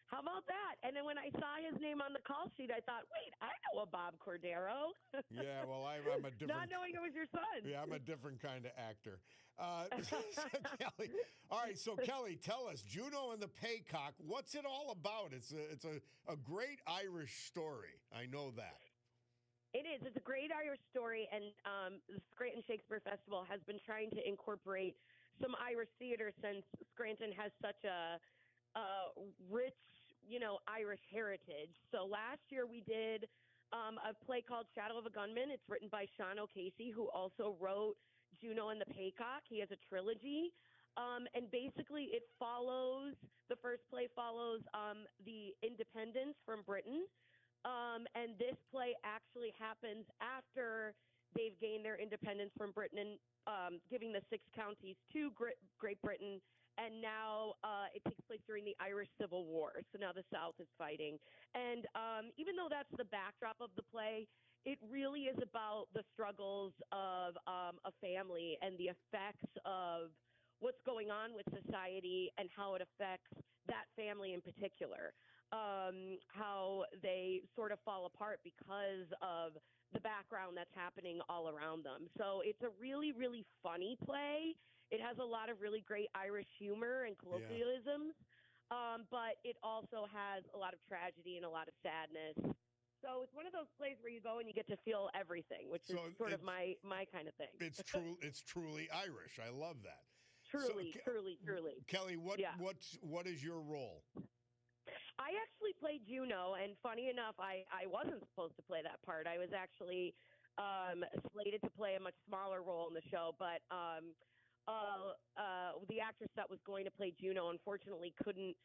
How about that? And then when I saw his name on the call sheet, I thought, wait, I know a Bob Cordaro. Yeah, well, I'm a different... Not knowing it was your son. Yeah, I'm a different kind of actor. Kelly, all right, so Kelly, tell us, Juno and the Paycock, what's it all about? It's a great Irish story. I know that. It is. It's a great Irish story, and the Scranton Shakespeare Festival has been trying to incorporate some Irish theater since Scranton has such a rich, Irish heritage. So last year we did a play called Shadow of a Gunman. It's written by Sean O'Casey, who also wrote Juno and the Paycock. He has a trilogy. And basically the first play follows the independence from Britain. And this play actually happens after they've gained their independence from Britain and giving the 6 counties to Great Britain. And now it takes place during the Irish Civil War. So now the South is fighting. And even though that's the backdrop of the play, it really is about the struggles of a family and the effects of what's going on with society and how it affects that family in particular. How they sort of fall apart because of the background that's happening all around them. So it's a really, really funny play. It has a lot of really great Irish humor and colloquialisms, but it also has a lot of tragedy and a lot of sadness. So it's one of those plays where you go and you get to feel everything, which is sort of my kind of thing. It's truly Irish. I love that. Truly. Kelly, what is your role? I actually played Juno, and funny enough, I wasn't supposed to play that part. I was actually slated to play a much smaller role in the show, but the actress that was going to play Juno unfortunately couldn't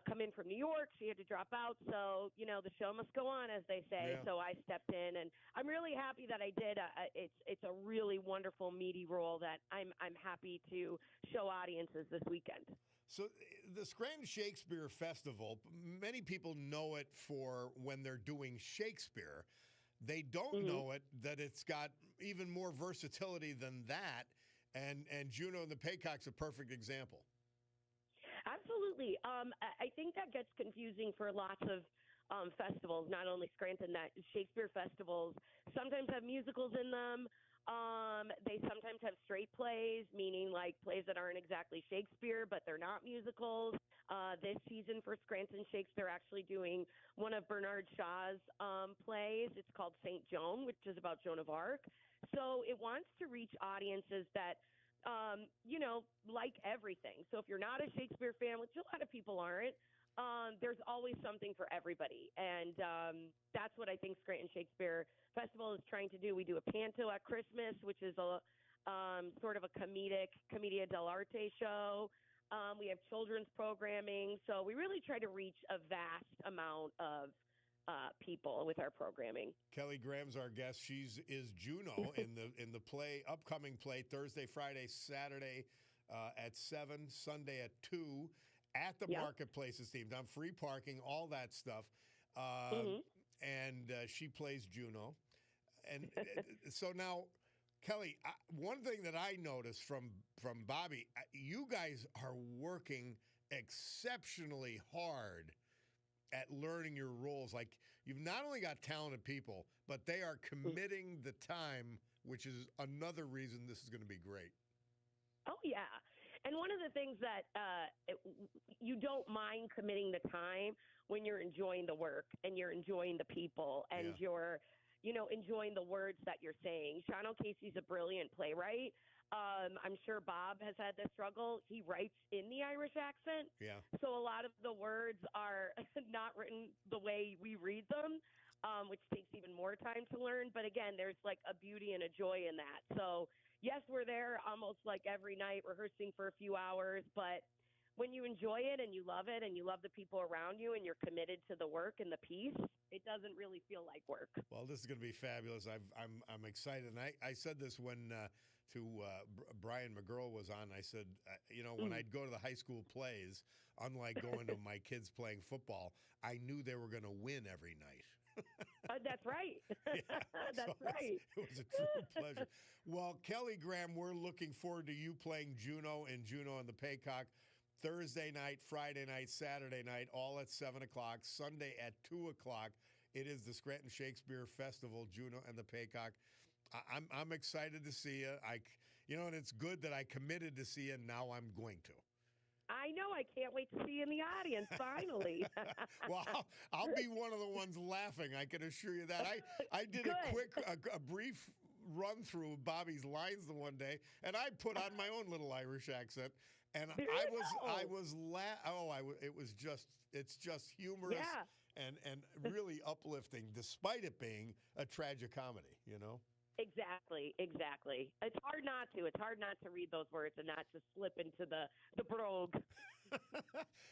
come in from New York. She had to drop out, so the show must go on, as they say. Yeah. So I stepped in, and I'm really happy that I did. It's a really wonderful, meaty role that I'm happy to show audiences this weekend. So the Scranton Shakespeare Festival, many people know it for when they're doing Shakespeare. They don't know it that it's got even more versatility than that, and Juno and the Paycock's a perfect example. Absolutely. I think that gets confusing for lots of festivals, not only Scranton, that Shakespeare festivals sometimes have musicals in them. They sometimes have straight plays, meaning like plays that aren't exactly Shakespeare, but they're not musicals. This season for Scranton Shakespeare, actually doing one of Bernard Shaw's plays. It's called St. Joan, which is about Joan of Arc. So it wants to reach audiences that, like everything. So if you're not a Shakespeare fan, which a lot of people aren't, there's always something for everybody. And that's what I think Scranton Shakespeare Festival is trying to do. We do a panto at Christmas, which is a sort of a commedia dell'arte show. We have children's programming. So we really try to reach a vast amount of people with our programming. Kelly Graham's our guest. Is Juno in the upcoming play Thursday, Friday, Saturday at 7, Sunday at 2 at the Yep. marketplace. It's themed on free parking, all that stuff. Mm-hmm. And she plays Juno. And so now, Kelly, one thing that I noticed from Bobby, you guys are working exceptionally hard at learning your roles. Like, you've not only got talented people, but they are committing the time, which is another reason this is going to be great. Oh, yeah. And one of the things that you don't mind committing the time when you're enjoying the work and you're enjoying the people and you're, enjoying the words that you're saying. Sean O'Casey's a brilliant playwright. I'm sure Bob has had this struggle. He writes in the Irish accent. Yeah. So a lot of the words are not written the way we read them, which takes even more time to learn. But again, there's like a beauty and a joy in that. So yes, we're there almost like every night rehearsing for a few hours, but when you enjoy it and you love it and you love the people around you and you're committed to the work and the piece, it doesn't really feel like work. Well, this is going to be fabulous. I'm excited. And I said this when to Brian McGurl was on. I said, when I'd go to the high school plays, unlike going to my kids playing football, I knew they were going to win every night. That's right. Yeah, That's right. It was a true pleasure. Well, Kelly Graham, we're looking forward to you playing Juno and the Paycock Thursday night, Friday night, Saturday night, all at 7 o'clock, Sunday at 2 o'clock. It is the Scranton Shakespeare Festival, Juno and the Paycock. I'm excited to see you. And it's good that I committed to see you, and now I'm going to. I know. I can't wait to see you in the audience, finally. Well, I'll be one of the ones laughing. I can assure you that. I did a brief run through of Bobby's lines the one day, and I put on my own little Irish accent, and it's just humorous and really uplifting, despite it being a tragic comedy, Exactly. It's hard not to. It's hard not to read those words and not to slip into the brogue.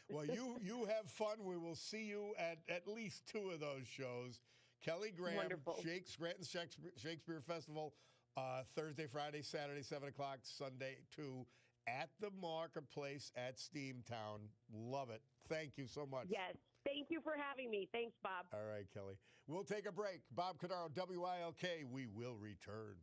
Well, you have fun. We will see you at least 2 of those shows. Kelly Graham, Wonderful. Scranton Shakespeare Festival, Thursday, Friday, Saturday, 7 o'clock, Sunday, 2, at the Marketplace at Steamtown. Love it. Thank you so much. Yes. Thank you for having me. Thanks, Bob. All right, Kelly. We'll take a break. Bob Cordaro, WILK. We will return.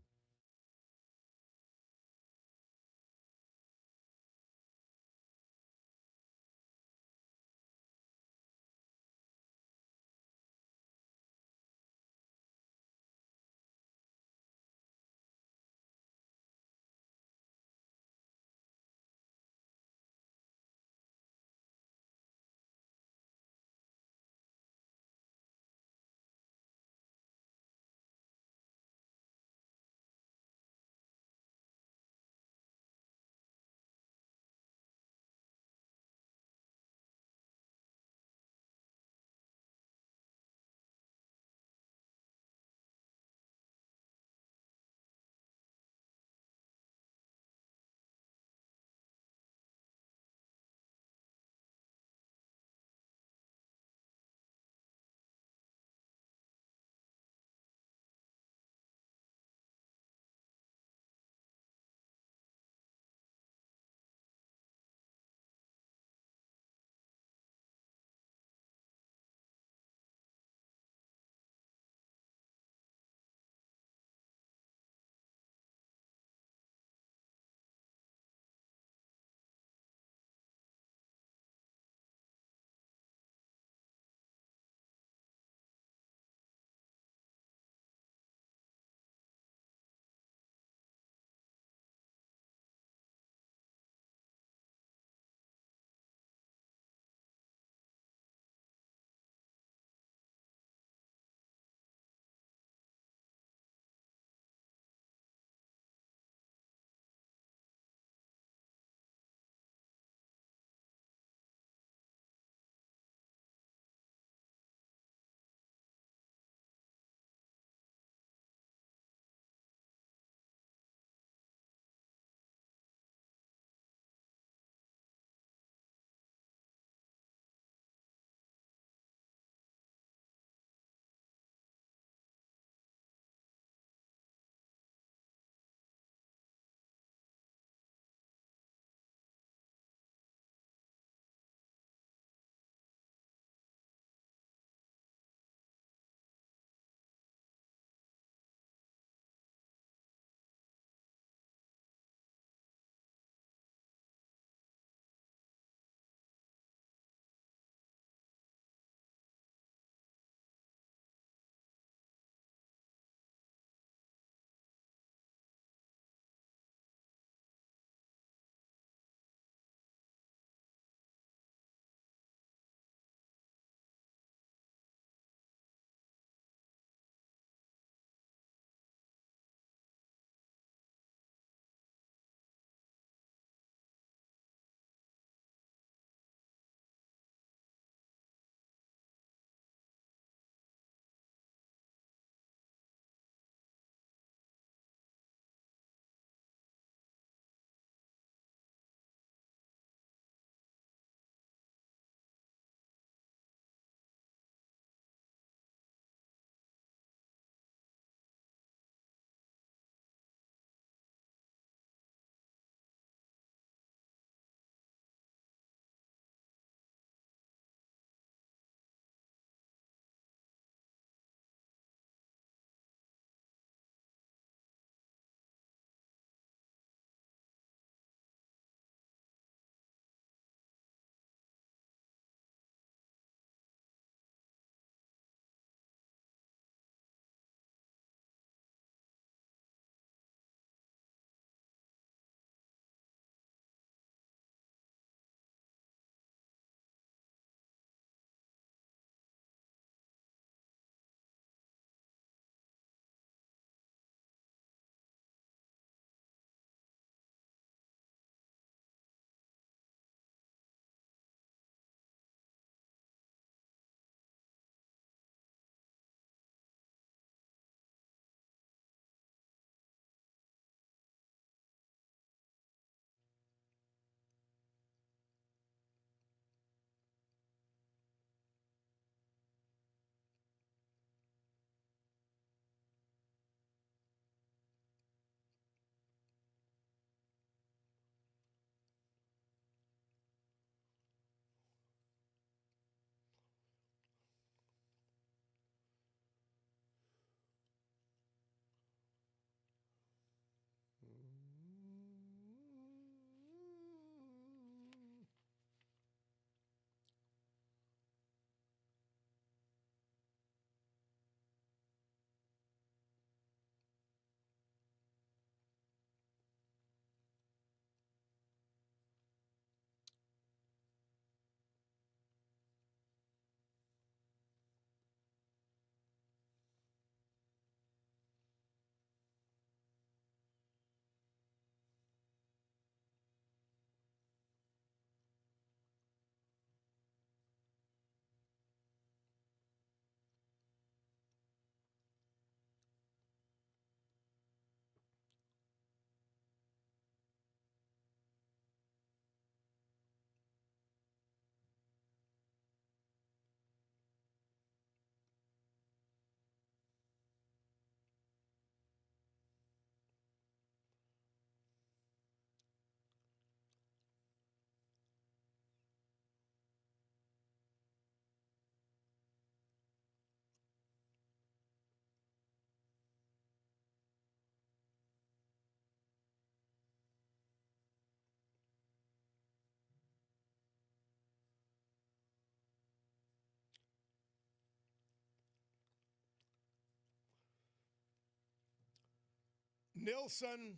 Nilsson,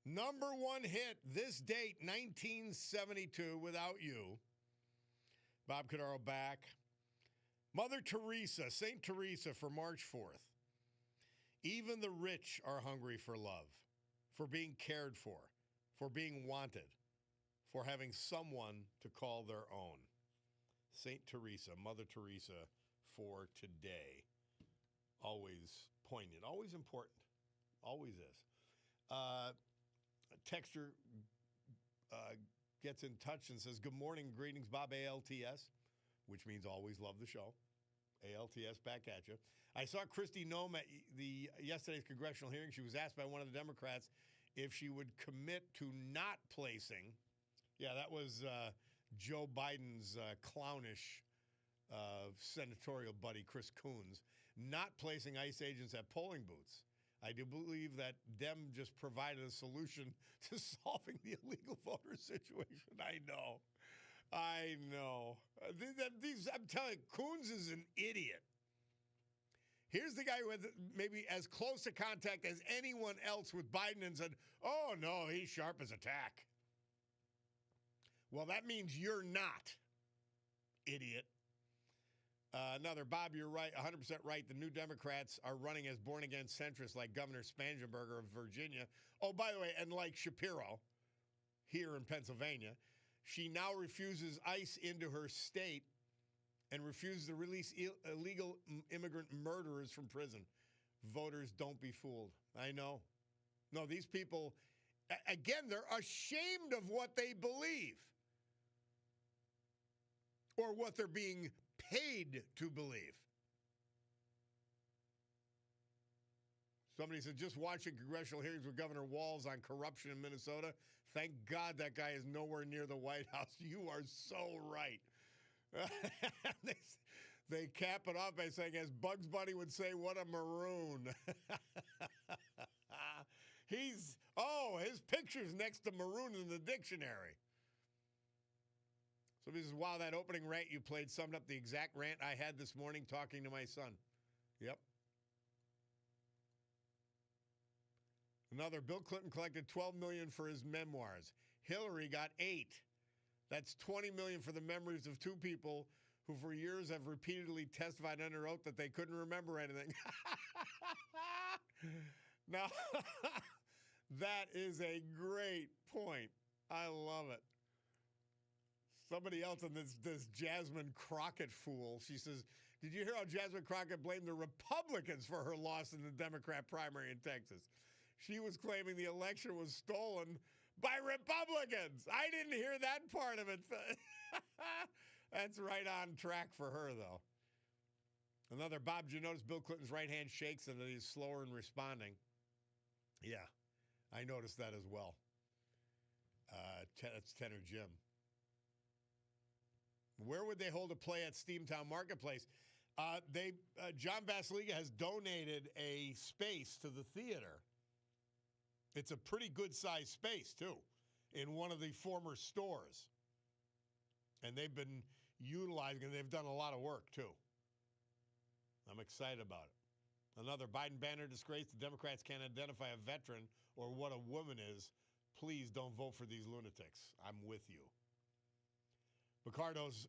number one hit this date, 1972, Without You. Bob Cordaro back. Mother Teresa, St. Teresa for March 4th. Even the rich are hungry for love, for being cared for being wanted, for having someone to call their own. St. Teresa, Mother Teresa for today. Always poignant, always important, always is. Texture gets in touch and says, good morning, greetings, Bob ALTS, which means always love the show. ALTS back at you. I saw Kristi Noem at yesterday's congressional hearing. She was asked by one of the Democrats if she would commit to not placing. Yeah, that was Joe Biden's clownish senatorial buddy, Chris Coons, not placing ICE agents at polling booths. I do believe that Dem just provided a solution to solving the illegal voter situation. I know. I'm telling you, Coons is an idiot. Here's the guy who had maybe as close to contact as anyone else with Biden and said, oh, no, he's sharp as a tack. Well, that means you're not, idiot. Another, Bob, you're right, 100% right. The new Democrats are running as born-again centrists like Governor Spangenberger of Virginia. Oh, by the way, and like Shapiro here in Pennsylvania, she now refuses ICE into her state and refuses to release illegal immigrant murderers from prison. Voters, don't be fooled. I know. No, these people, again, they're ashamed of what they believe or what they're being paid to believe. Somebody said, just watching congressional hearings with Governor Walz on corruption in Minnesota. Thank God that guy is nowhere near the White House. You are so right. They cap it off by saying, as Bugs Bunny would say, what a maroon. His picture's next to maroon in the dictionary. Somebody says, wow, that opening rant you played summed up the exact rant I had this morning talking to my son. Yep. Another, Bill Clinton collected $12 million for his memoirs. Hillary got $8 million. That's $20 million for the memories of two people who for years have repeatedly testified under oath that they couldn't remember anything. Now, that is a great point. I love it. Somebody else on this Jasmine Crockett fool, she says, did you hear how Jasmine Crockett blamed the Republicans for her loss in the Democrat primary in Texas? She was claiming the election was stolen by Republicans. I didn't hear that part of it. That's right on track for her, though. Another, Bob, did you notice Bill Clinton's right hand shakes and that he's slower in responding? Yeah, I noticed that as well. That's Tenor Jim. Where would they hold a play at Steamtown Marketplace? John Basiliga has donated a space to the theater. It's a pretty good-sized space, too, in one of the former stores. And they've been utilizing it. They've done a lot of work, too. I'm excited about it. Another, Biden banner disgrace. The Democrats can't identify a veteran or what a woman is. Please don't vote for these lunatics. I'm with you. Picardo's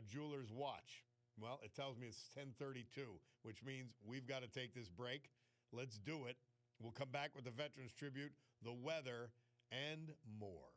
jeweler's watch. Well, it tells me it's 10:32, which means we've got to take this break. Let's do it. We'll come back with the Veterans Tribute, the weather, and more.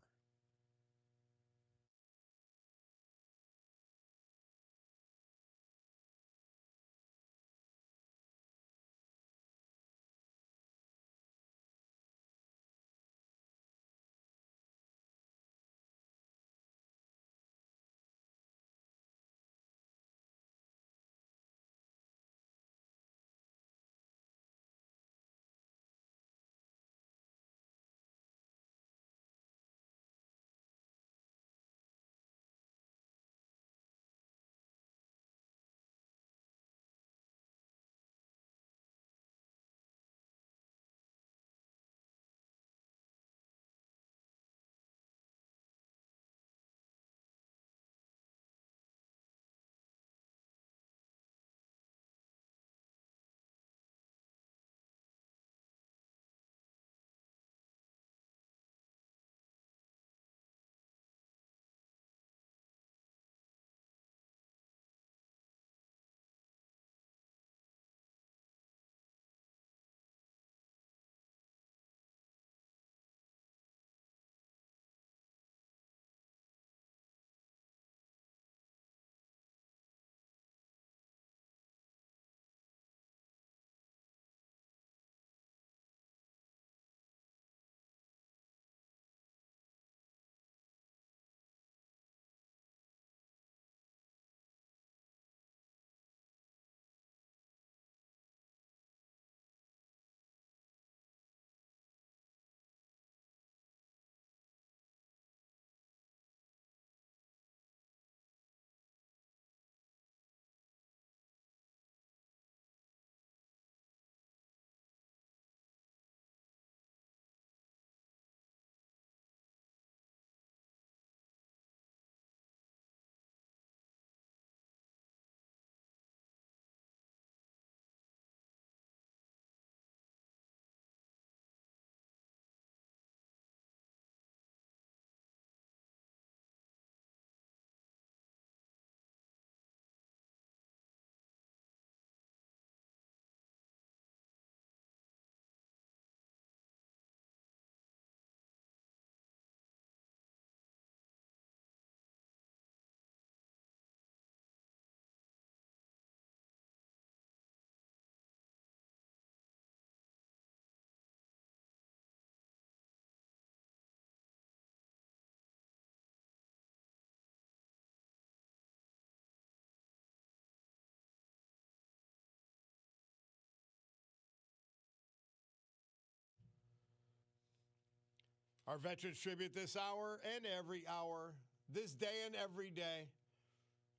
Our Veterans Tribute this hour and every hour, this day and every day,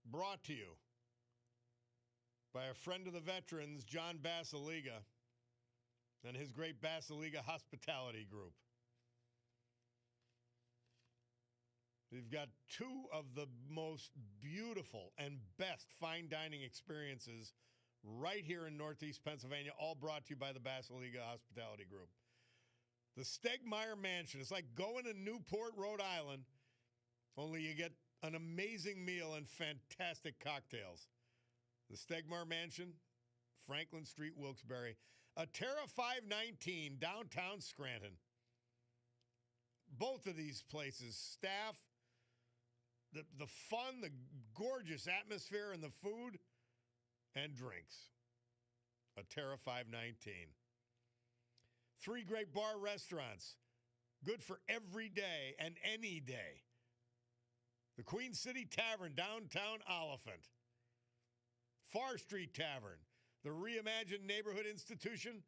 brought to you by a friend of the veterans, John Basiliga, and his great Basiliga Hospitality Group. We've got two of the most beautiful and best fine dining experiences right here in Northeast Pennsylvania, all brought to you by the Basiliga Hospitality Group. The Stegmeyer Mansion is like going to Newport, Rhode Island, only you get an amazing meal and fantastic cocktails. The Stegmeyer Mansion, Franklin Street, Wilkes-Barre. Terra 519, downtown Scranton. Both of these places, staff, the fun, the gorgeous atmosphere, and the food and drinks. Terra 519. 3 great bar restaurants, good for every day and any day. The Queen City Tavern, downtown Oliphant. Far Street Tavern, the reimagined neighborhood institution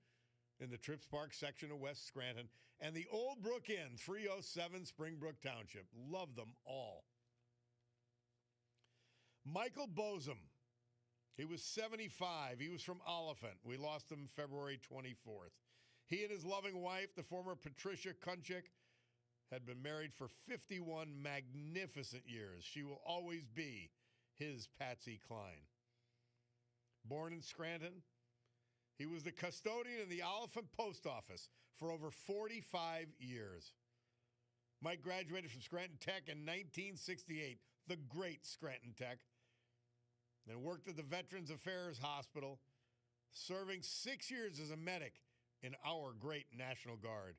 in the Trips Park section of West Scranton, and the Old Brook Inn, 307 Springbrook Township. Love them all. Michael Bosom, he was 75. He was from Oliphant. We lost him February 24th. He and his loving wife, the former Patricia Kunchik, had been married for 51 magnificent years. She will always be his Patsy Cline. Born in Scranton, he was the custodian in the Oliphant Post Office for over 45 years. Mike graduated from Scranton Tech in 1968, the great Scranton Tech, and worked at the Veterans Affairs Hospital, serving 6 years as a medic in our great National Guard.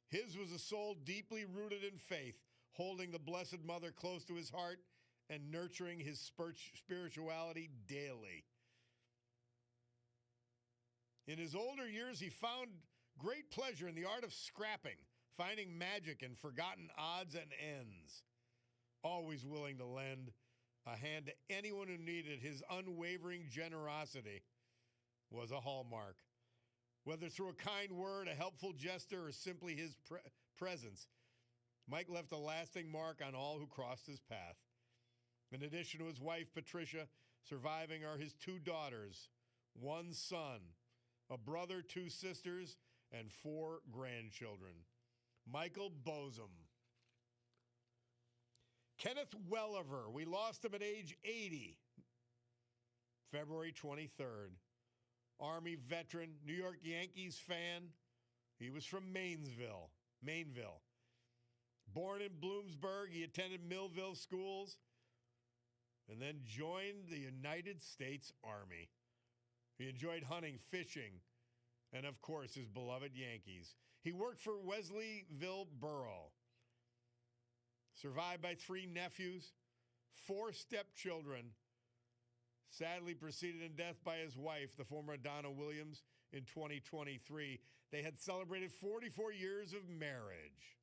His was a soul deeply rooted in faith, holding the Blessed Mother close to his heart and nurturing his spirituality daily. In his older years, he found great pleasure in the art of scrapping, finding magic in forgotten odds and ends. Always willing to lend a hand to anyone who needed, his unwavering generosity was a hallmark. Whether through a kind word, a helpful gesture, or simply his presence, Mike left a lasting mark on all who crossed his path. In addition to his wife, Patricia, surviving are his 2 daughters, 1 son, a brother, 2 sisters, and 4 grandchildren. Michael Bosom. Kenneth Welliver, we lost him at age 80, February 23rd. Army veteran, New York Yankees fan. He was from Mainville. Born in Bloomsburg, he attended Millville schools and then joined the United States Army. He enjoyed hunting, fishing, and of course his beloved Yankees. He worked for Wesleyville Borough. Survived by 3 nephews, 4 stepchildren. Sadly preceded in death by his wife, the former Donna Williams, in 2023. They had celebrated 44 years of marriage.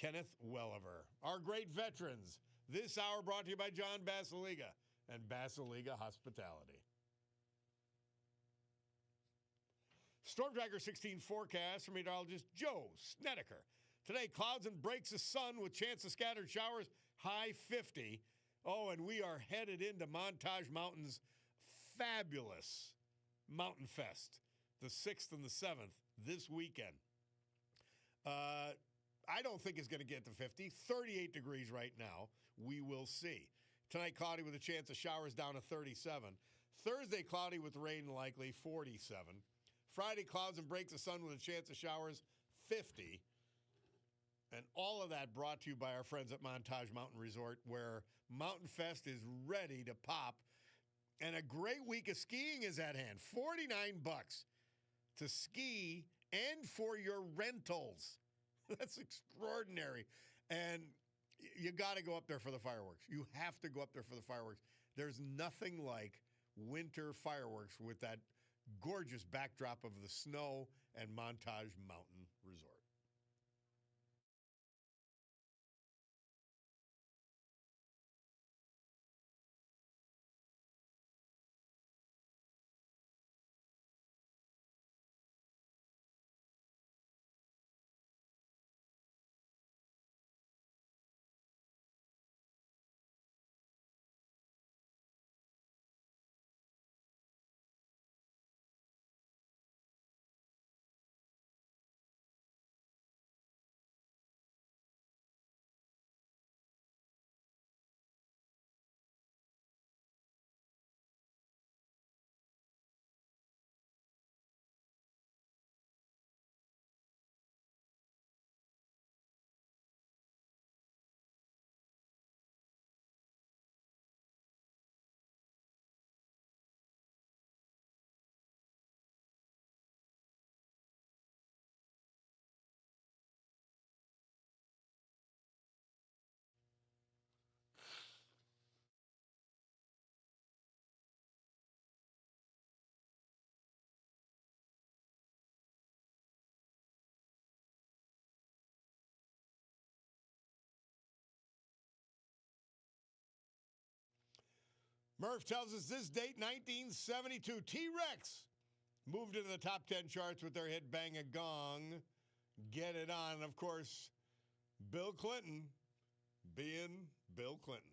Kenneth Welliver. Our great veterans. This hour brought to you by John Basiliga and Basiliga Hospitality. Storm Tracker 16 forecast from meteorologist Joe Snedeker. Today, clouds and breaks of sun with chance of scattered showers, high 50. Oh, and we are headed into Montage Mountain's fabulous Mountain Fest, the 6th and the 7th this weekend. I don't think it's going to get to 50. 38 degrees right now. We will see. Tonight, cloudy with a chance of showers down to 37. Thursday, cloudy with rain likely, 47. Friday, clouds and breaks of sun with a chance of showers, 50. And all of that brought to you by our friends at Montage Mountain Resort, where Mountain Fest is ready to pop. And a great week of skiing is at hand. $49 to ski and for your rentals. That's extraordinary. And you got to go up there for the fireworks. You have to go up there for the fireworks. There's nothing like winter fireworks with that gorgeous backdrop of the snow and Montage Mountain Resort. Murph tells us this date, 1972, T-Rex moved into the top 10 charts with their hit Bang a Gong, Get It On. And of course, Bill Clinton being Bill Clinton.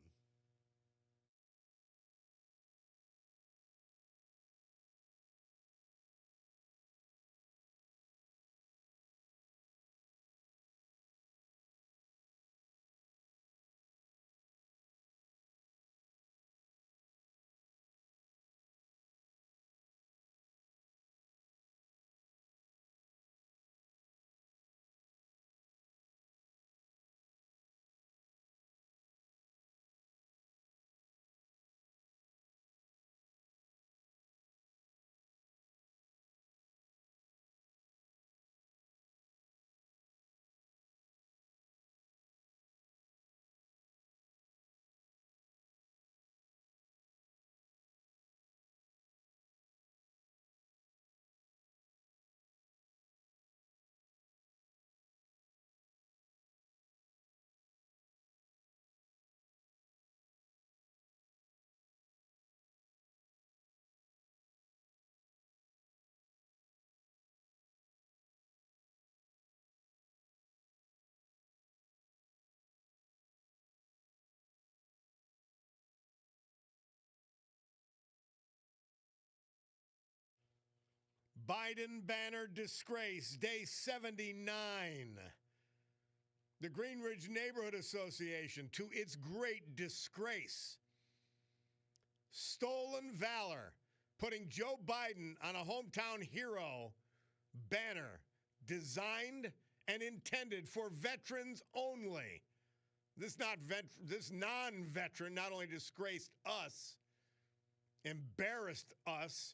Biden banner disgrace, day 79. The Green Ridge Neighborhood Association, to its great disgrace, stolen valor, putting Joe Biden on a hometown hero banner designed and intended for veterans only. This non-veteran not only disgraced us, embarrassed us,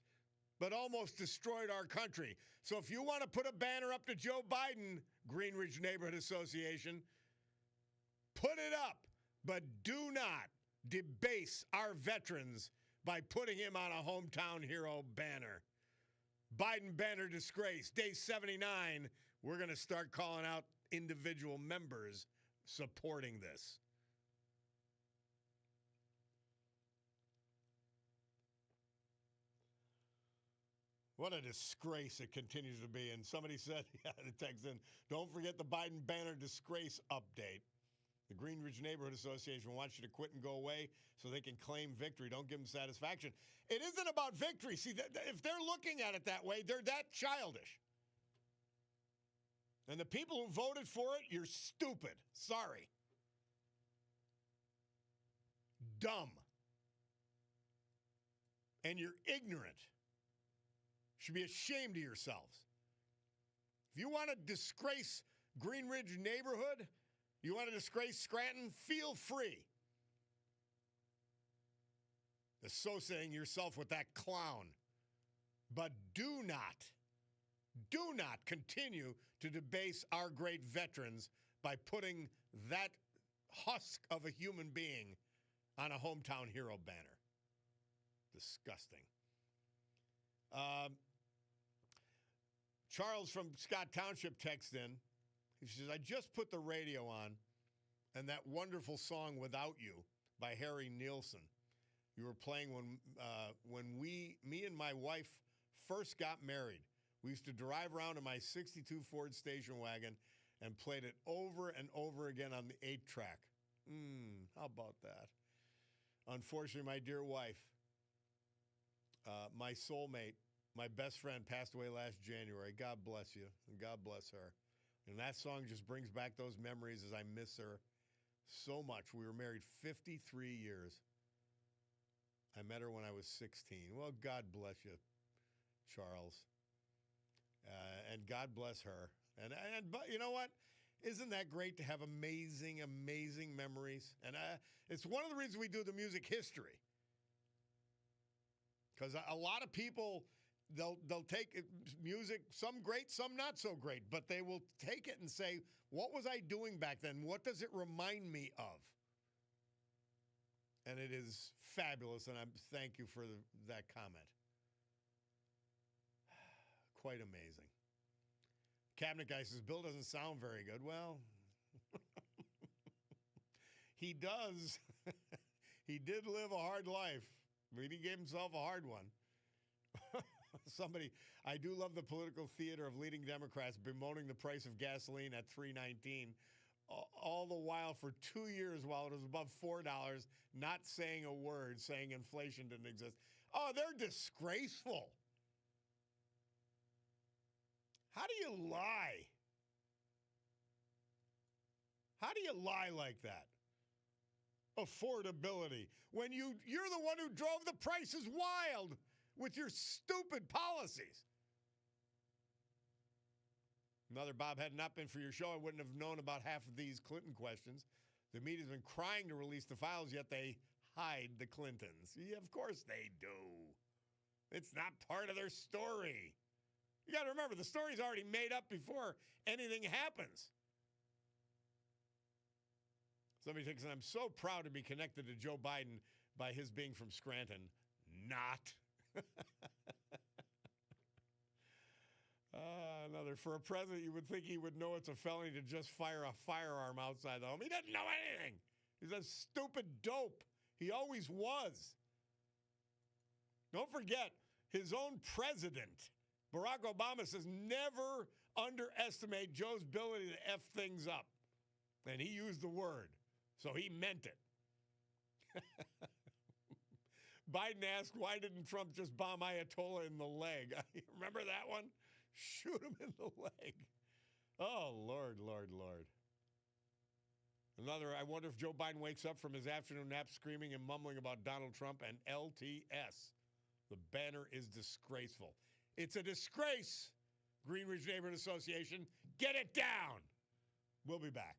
but almost destroyed our country. So if you want to put a banner up to Joe Biden, Green Ridge Neighborhood Association, put it up, but do not debase our veterans by putting him on a hometown hero banner. Biden banner disgrace, day 79. We're going to start calling out individual members supporting this. What a disgrace it continues to be. And somebody said, the text in, don't forget the Biden banner disgrace update. The Green Ridge Neighborhood Association wants you to quit and go away so they can claim victory. Don't give them satisfaction. It isn't about victory. See, if they're looking at it that way, they're that childish. And the people who voted for it, you're stupid. Sorry. Dumb. And you're ignorant. Should be ashamed of yourselves. If you want to disgrace Green Ridge Neighborhood, you want to disgrace Scranton, feel free. Associating yourself with that clown. But do not continue to debase our great veterans by putting that husk of a human being on a hometown hero banner. Disgusting. Charles from Scott Township texts in. He says, I just put the radio on and that wonderful song Without You by Harry Nilsson. You were playing when me and my wife first got married. We used to drive around in my 62 Ford station wagon and played it over and over again on the 8-track. How about that? Unfortunately, my dear wife, my soulmate, my best friend passed away last January. God bless you, and God bless her. And that song just brings back those memories as I miss her so much. We were married 53 years. I met her when I was 16. Well, God bless you, Charles. And God bless her. But you know what? Isn't that great to have amazing, amazing memories? And it's one of the reasons we do the music history. Because a lot of people, they'll take music, some great, some not so great, but they will take it and say, what was I doing back then? What does it remind me of? And it is fabulous, and I thank you for that comment. Quite amazing. Cabinet guy says, Bill doesn't sound very good. Well, he does. He did live a hard life. But he gave himself a hard one. I do love the political theater of leading Democrats bemoaning the price of gasoline at $3.19, all the while for 2 years while it was above $4, not saying a word, saying inflation didn't exist. Oh, they're disgraceful. How do you lie? How do you lie like that? Affordability. When you're the one who drove the prices wild with your stupid policies. Another Bob, had it not been for your show, I wouldn't have known about half of these Clinton questions. The media's been crying to release the files, yet they hide the Clintons. Yeah, of course they do. It's not part of their story. You got to remember, the story's already made up before anything happens. Somebody thinks, I'm so proud to be connected to Joe Biden by his being from Scranton. Not. Another, for a president, you would think he would know it's a felony to just fire a firearm outside the home. He doesn't know anything. He's a stupid dope. He always was. Don't forget, his own president, Barack Obama, says never underestimate Joe's ability to F things up. And he used the word, so he meant it. Biden asked, why didn't Trump just bomb Ayatollah in the leg? Remember that one? Shoot him in the leg. Oh, Lord, Lord, Lord. Another, I wonder if Joe Biden wakes up from his afternoon nap screaming and mumbling about Donald Trump and LTS. The banner is disgraceful. It's a disgrace, Green Ridge Neighborhood Association. Get it down. We'll be back.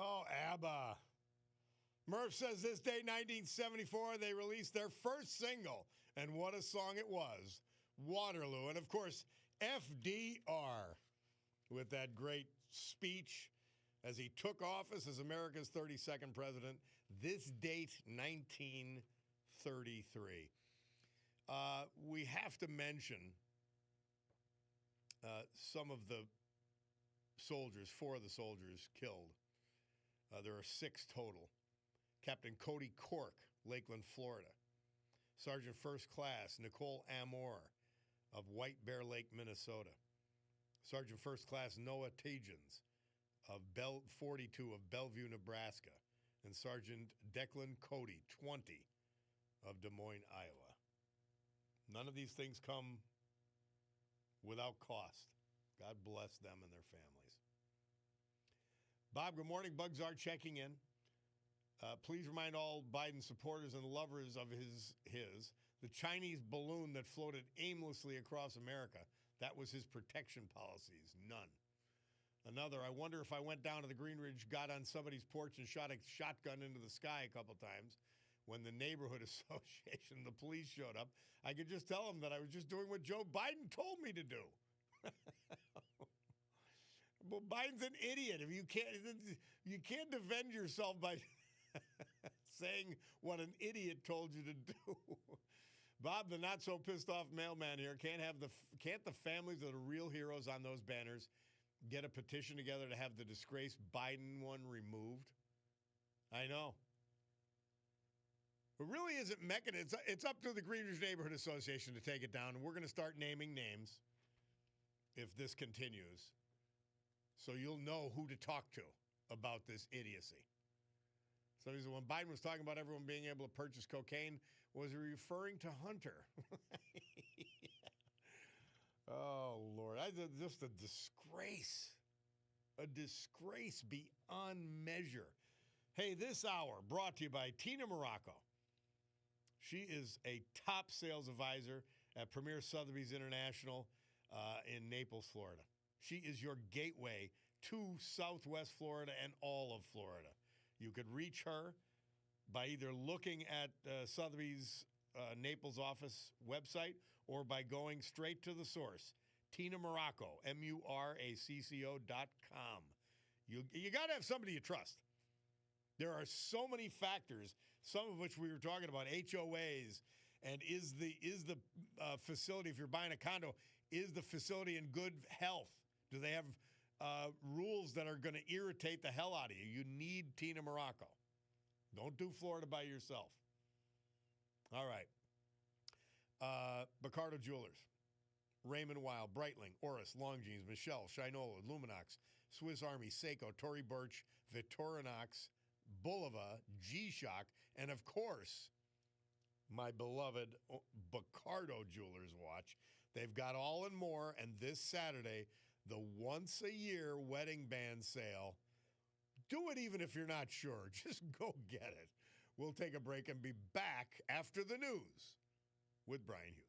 Oh, ABBA. Murph says this day, 1974, they released their first single, and what a song it was, Waterloo. And, of course, FDR with that great speech as he took office as America's 32nd president. This date, 1933. We have to mention some of the soldiers, 4 of the soldiers killed. There are 6 total. Captain Cody Cork, Lakeland, Florida. Sergeant First Class Nicole Amor of White Bear Lake, Minnesota. Sergeant First Class Noah Tajans of 42 of Bellevue, Nebraska. And Sergeant Declan Cody, 20 of Des Moines, Iowa. None of these things come without cost. God bless them and their families. Bob, good morning. Bugs are checking in. Please remind all Biden supporters and lovers of the Chinese balloon that floated aimlessly across America. That was his protection policies. None. Another, I wonder if I went down to the Green Ridge, got on somebody's porch and shot a shotgun into the sky a couple times. When the neighborhood association, the police showed up, I could just tell them that I was just doing what Joe Biden told me to do. Well, Biden's an idiot. If you can't defend yourself by saying what an idiot told you to do. Bob, the not so pissed off mailman here, can't the families of the real heroes on those banners get a petition together to have the disgraced Biden one removed? I know. It really isn't it's up to the Green Ridge Neighborhood Association to take it down, and we're going to start naming names if this continues, so you'll know who to talk to about this idiocy. So he said when Biden was talking about everyone being able to purchase cocaine, was he referring to Hunter? Yeah. Oh, Lord. Just a disgrace. A disgrace beyond measure. Hey, this hour brought to you by Tina Morocco. She is a top sales advisor at Premier Sotheby's International in Naples, Florida. She is your gateway to Southwest Florida and all of Florida. You could reach her by either looking at Sotheby's Naples office website or by going straight to the source, Tina Morocco, MURACCO.com. You got to have somebody you trust. There are so many factors, some of which we were talking about, HOAs, and is the facility, if you're buying a condo, is the facility in good health? Do they have rules that are going to irritate the hell out of you? You need Tina Morocco. Don't do Florida by yourself. All right. Bacardo Jewelers, Raymond Weil, Breitling, Oris, Longines, Michelle, Shinola, Luminox, Swiss Army, Seiko, Tory Burch, Victorinox, Bulova, G-Shock, and of course, my beloved Bacardo Jewelers watch. They've got all and more, and this Saturday, the once-a-year wedding band sale. Do it even if you're not sure. Just go get it. We'll take a break and be back after the news with Brian Hughes.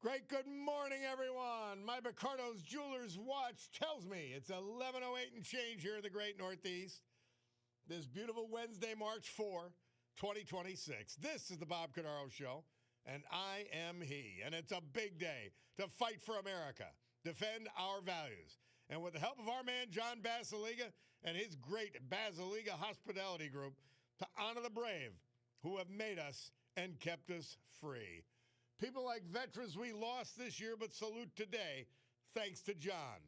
Great good morning, everyone. My Picardo's Jewelers watch tells me it's 11:08 and change here in the great Northeast. This beautiful Wednesday, March 4, 2026. This is the Bob Cordaro Show, and I am he. And it's a big day to fight for America, defend our values. And with the help of our man, John Basiliga, and his great Basiliga Hospitality Group, to honor the brave who have made us and kept us free. People like veterans we lost this year, but salute today, thanks to John.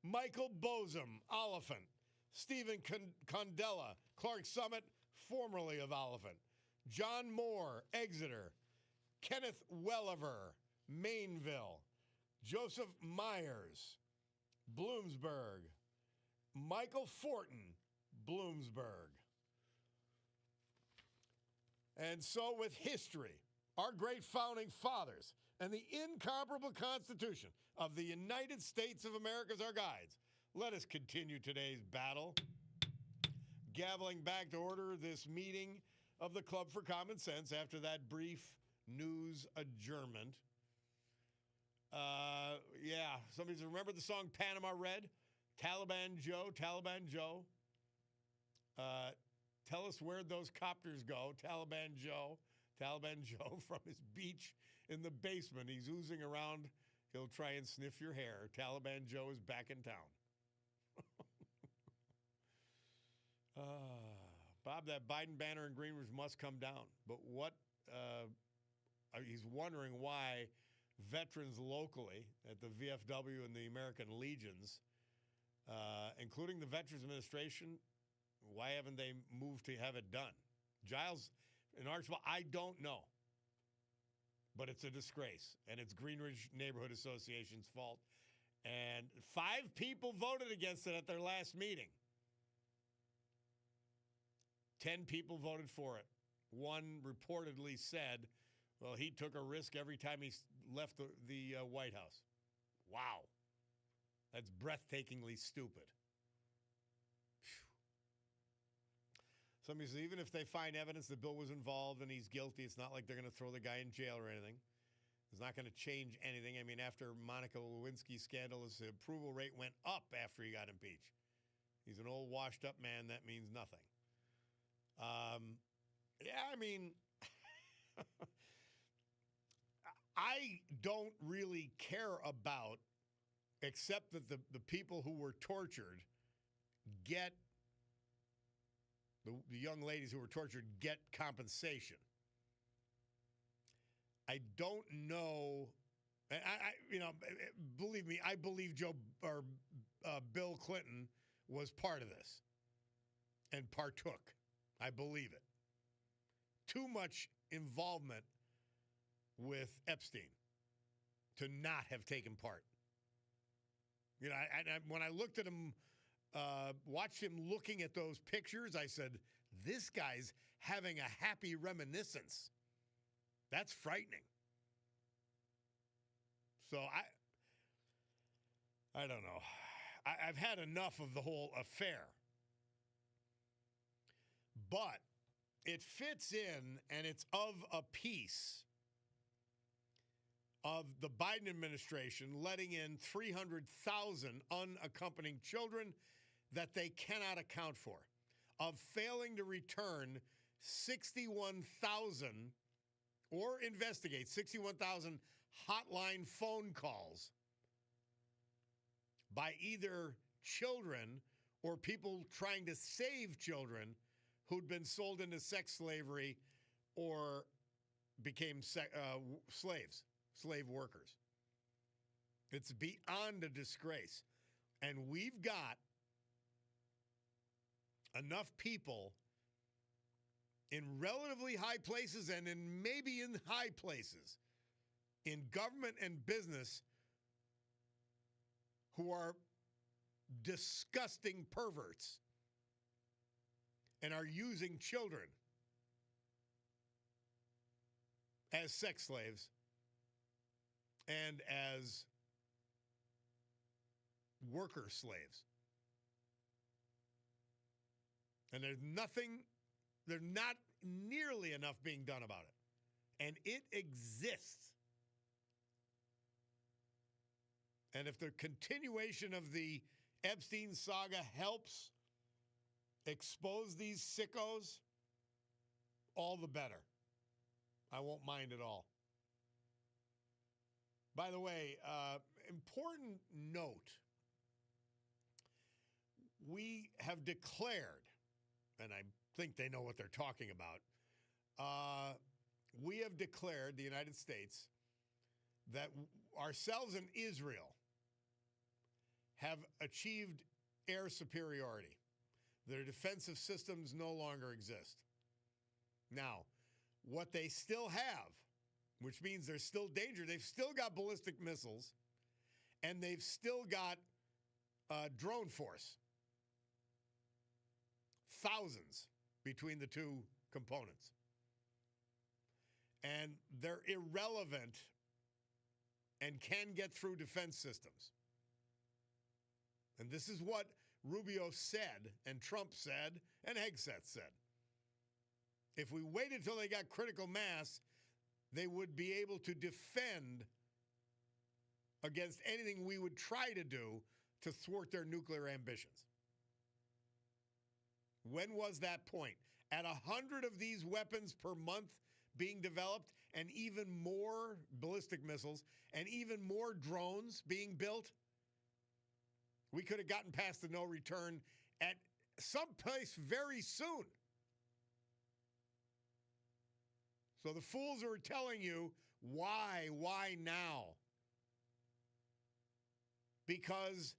Michael Bosom, Oliphant. Stephen Condella, Clark Summit, formerly of Oliphant. John Moore, Exeter. Kenneth Welliver, Mainville. Joseph Myers, Bloomsburg. Michael Fortin, Bloomsburg. And so with history, our great founding fathers, and the incomparable Constitution of the United States of America as our guides, let us continue today's battle. Gaveling back to order this meeting of the Club for Common Sense after that brief news adjournment. Somebody remember the song Panama Red? Taliban Joe. Tell us where those copters go. Taliban Joe from his beach in the basement. He's oozing around. He'll try and sniff your hair. Taliban Joe is back in town. Bob, that Biden banner in Greenwich must come down. But he's wondering why veterans locally at the VFW and the American Legions, including the Veterans Administration, why haven't they moved to have it done? Giles in Archibald, I don't know. But it's a disgrace, and it's Greenwich Neighborhood Association's fault. And 5 people voted against it at their last meeting. 10 people voted for it. One reportedly said, well, he took a risk every time he left the White House. Wow. That's breathtakingly stupid. Somebody says, even if they find evidence that Bill was involved and he's guilty, it's not like they're going to throw the guy in jail or anything. It's not going to change anything. I mean, after Monica Lewinsky's scandal, his approval rate went up after he got impeached. He's an old washed-up man. That means nothing. I don't really care about, except that the people who were tortured get, the young ladies who were tortured get compensation. I don't know, and believe me, I believe Bill Clinton was part of this and partook. I believe it. Too much involvement with Epstein to not have taken part. You know, when I looked at him, watched him looking at those pictures, I said, this guy's having a happy reminiscence. That's frightening. So I don't know. I've had enough of the whole affair. But it fits in, and it's of a piece of the Biden administration letting in 300,000 unaccompanied children that they cannot account for, of failing to return 61,000 or investigate 61,000 hotline phone calls by either children or people trying to save children who'd been sold into sex slavery or became slave workers. It's beyond a disgrace. And we've got enough people in relatively high places and in maybe in high places in government and business who are disgusting perverts and are using children as sex slaves and as worker slaves. And there's not nearly enough being done about it. And it exists. And if the continuation of the Epstein saga helps expose these sickos, all the better. I won't mind at all. By the way, important note. We have declared, and I think they know what they're talking about, we have declared, the United States, that ourselves and Israel have achieved air superiority. Their defensive systems no longer exist. Now, what they still have, which means there's still danger, they've still got ballistic missiles, and they've still got drone force. Thousands between the two components. And they're irrelevant and can get through defense systems. And this is what Rubio said, and Trump said, and Hegseth said. If we waited until they got critical mass, they would be able to defend against anything we would try to do to thwart their nuclear ambitions. When was that point? At 100 of these weapons per month being developed, and even more ballistic missiles, and even more drones being built, we could have gotten past the no return at some place very soon. So the fools who are telling you, why now? Because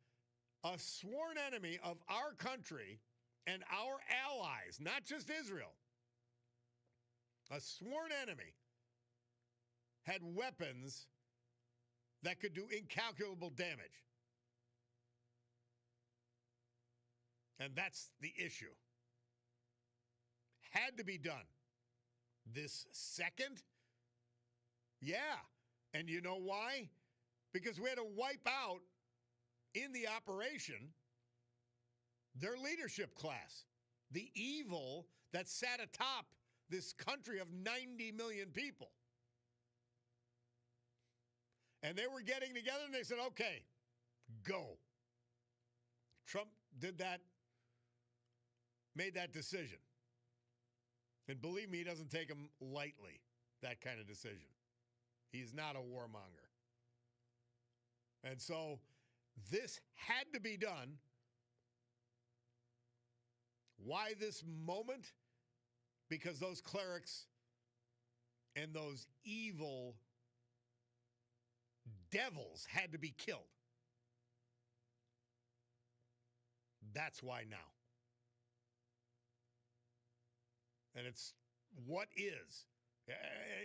a sworn enemy of our country and our allies, not just Israel, a sworn enemy, had weapons that could do incalculable damage. And that's the issue. Had to be done. This second? Yeah. And you know why? Because we had to wipe out, in the operation, their leadership class. The evil that sat atop this country of 90 million people. And they were getting together and they said, okay, go. Trump did that, made that decision. And believe me, he doesn't take them lightly, that kind of decision. He's not a warmonger. And so this had to be done. Why this moment? Because those clerics and those evil devils had to be killed. That's why now. And it's what is.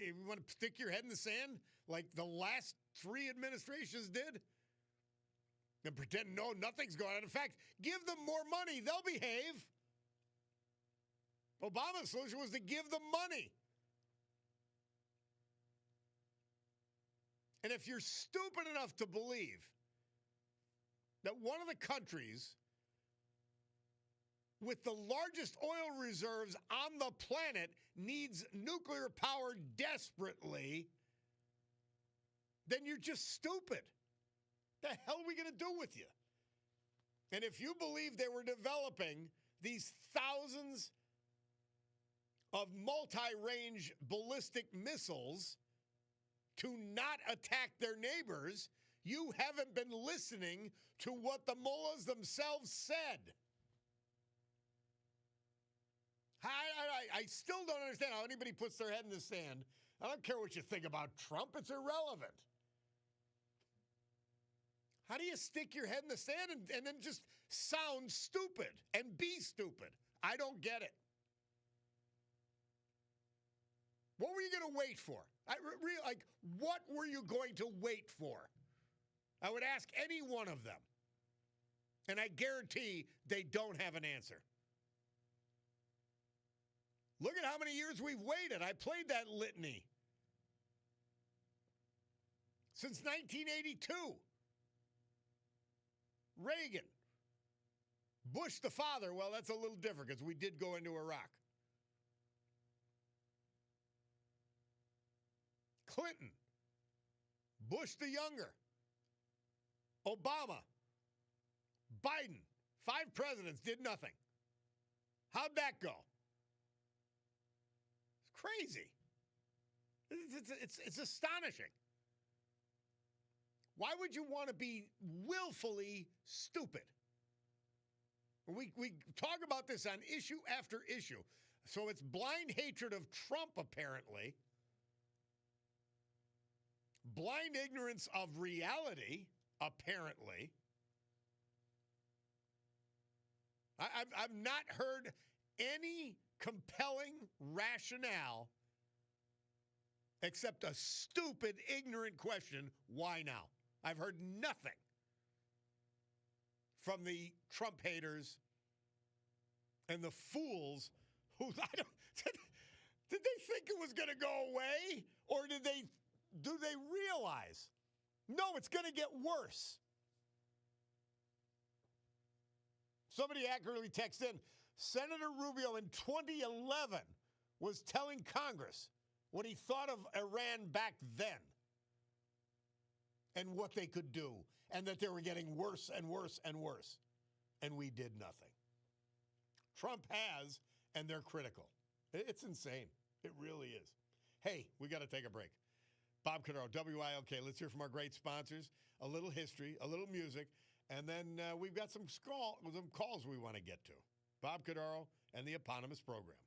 You want to stick your head in the sand like the last 3 administrations did? And pretend, no, nothing's going on. In fact, give them more money. They'll behave. Obama's solution was to give them money. And if you're stupid enough to believe that one of the countries with the largest oil reserves on the planet needs nuclear power desperately, then you're just stupid. The hell are we going to do with you? And if you believe they were developing these thousands of multi-range ballistic missiles to not attack their neighbors, you haven't been listening to what the mullahs themselves said. I still don't understand how anybody puts their head in the sand. I don't care what you think about Trump. It's irrelevant. How do you stick your head in the sand and then just sound stupid and be stupid? I don't get it. What were you going to wait for? What were you going to wait for? I would ask any one of them. And I guarantee they don't have an answer. Look at how many years we've waited. I played that litany. Since 1982. Reagan. Bush the father, well, that's a little different because we did go into Iraq. Clinton. Bush the younger. Obama, Biden, 5 presidents did nothing. How'd that go? It's crazy. It's astonishing. Why would you want to be willfully stupid? We talk about this on issue after issue. So it's blind hatred of Trump, apparently. Blind ignorance of reality, apparently. I've not heard any compelling rationale except a stupid, ignorant question, why now? I've heard nothing from the Trump haters and the fools who did they think it was going to go away, or do they realize no, it's going to get worse? Somebody accurately texted in, Senator Rubio in 2011 was telling Congress what he thought of Iran back then and what they could do, and that they were getting worse and worse and worse. And we did nothing. Trump has, and they're critical. It's insane. It really is. Hey, we got to take a break. Bob Cordaro, WILK. Let's hear from our great sponsors. A little history, a little music, and then we've got some calls we want to get to. Bob Cordaro and the eponymous program.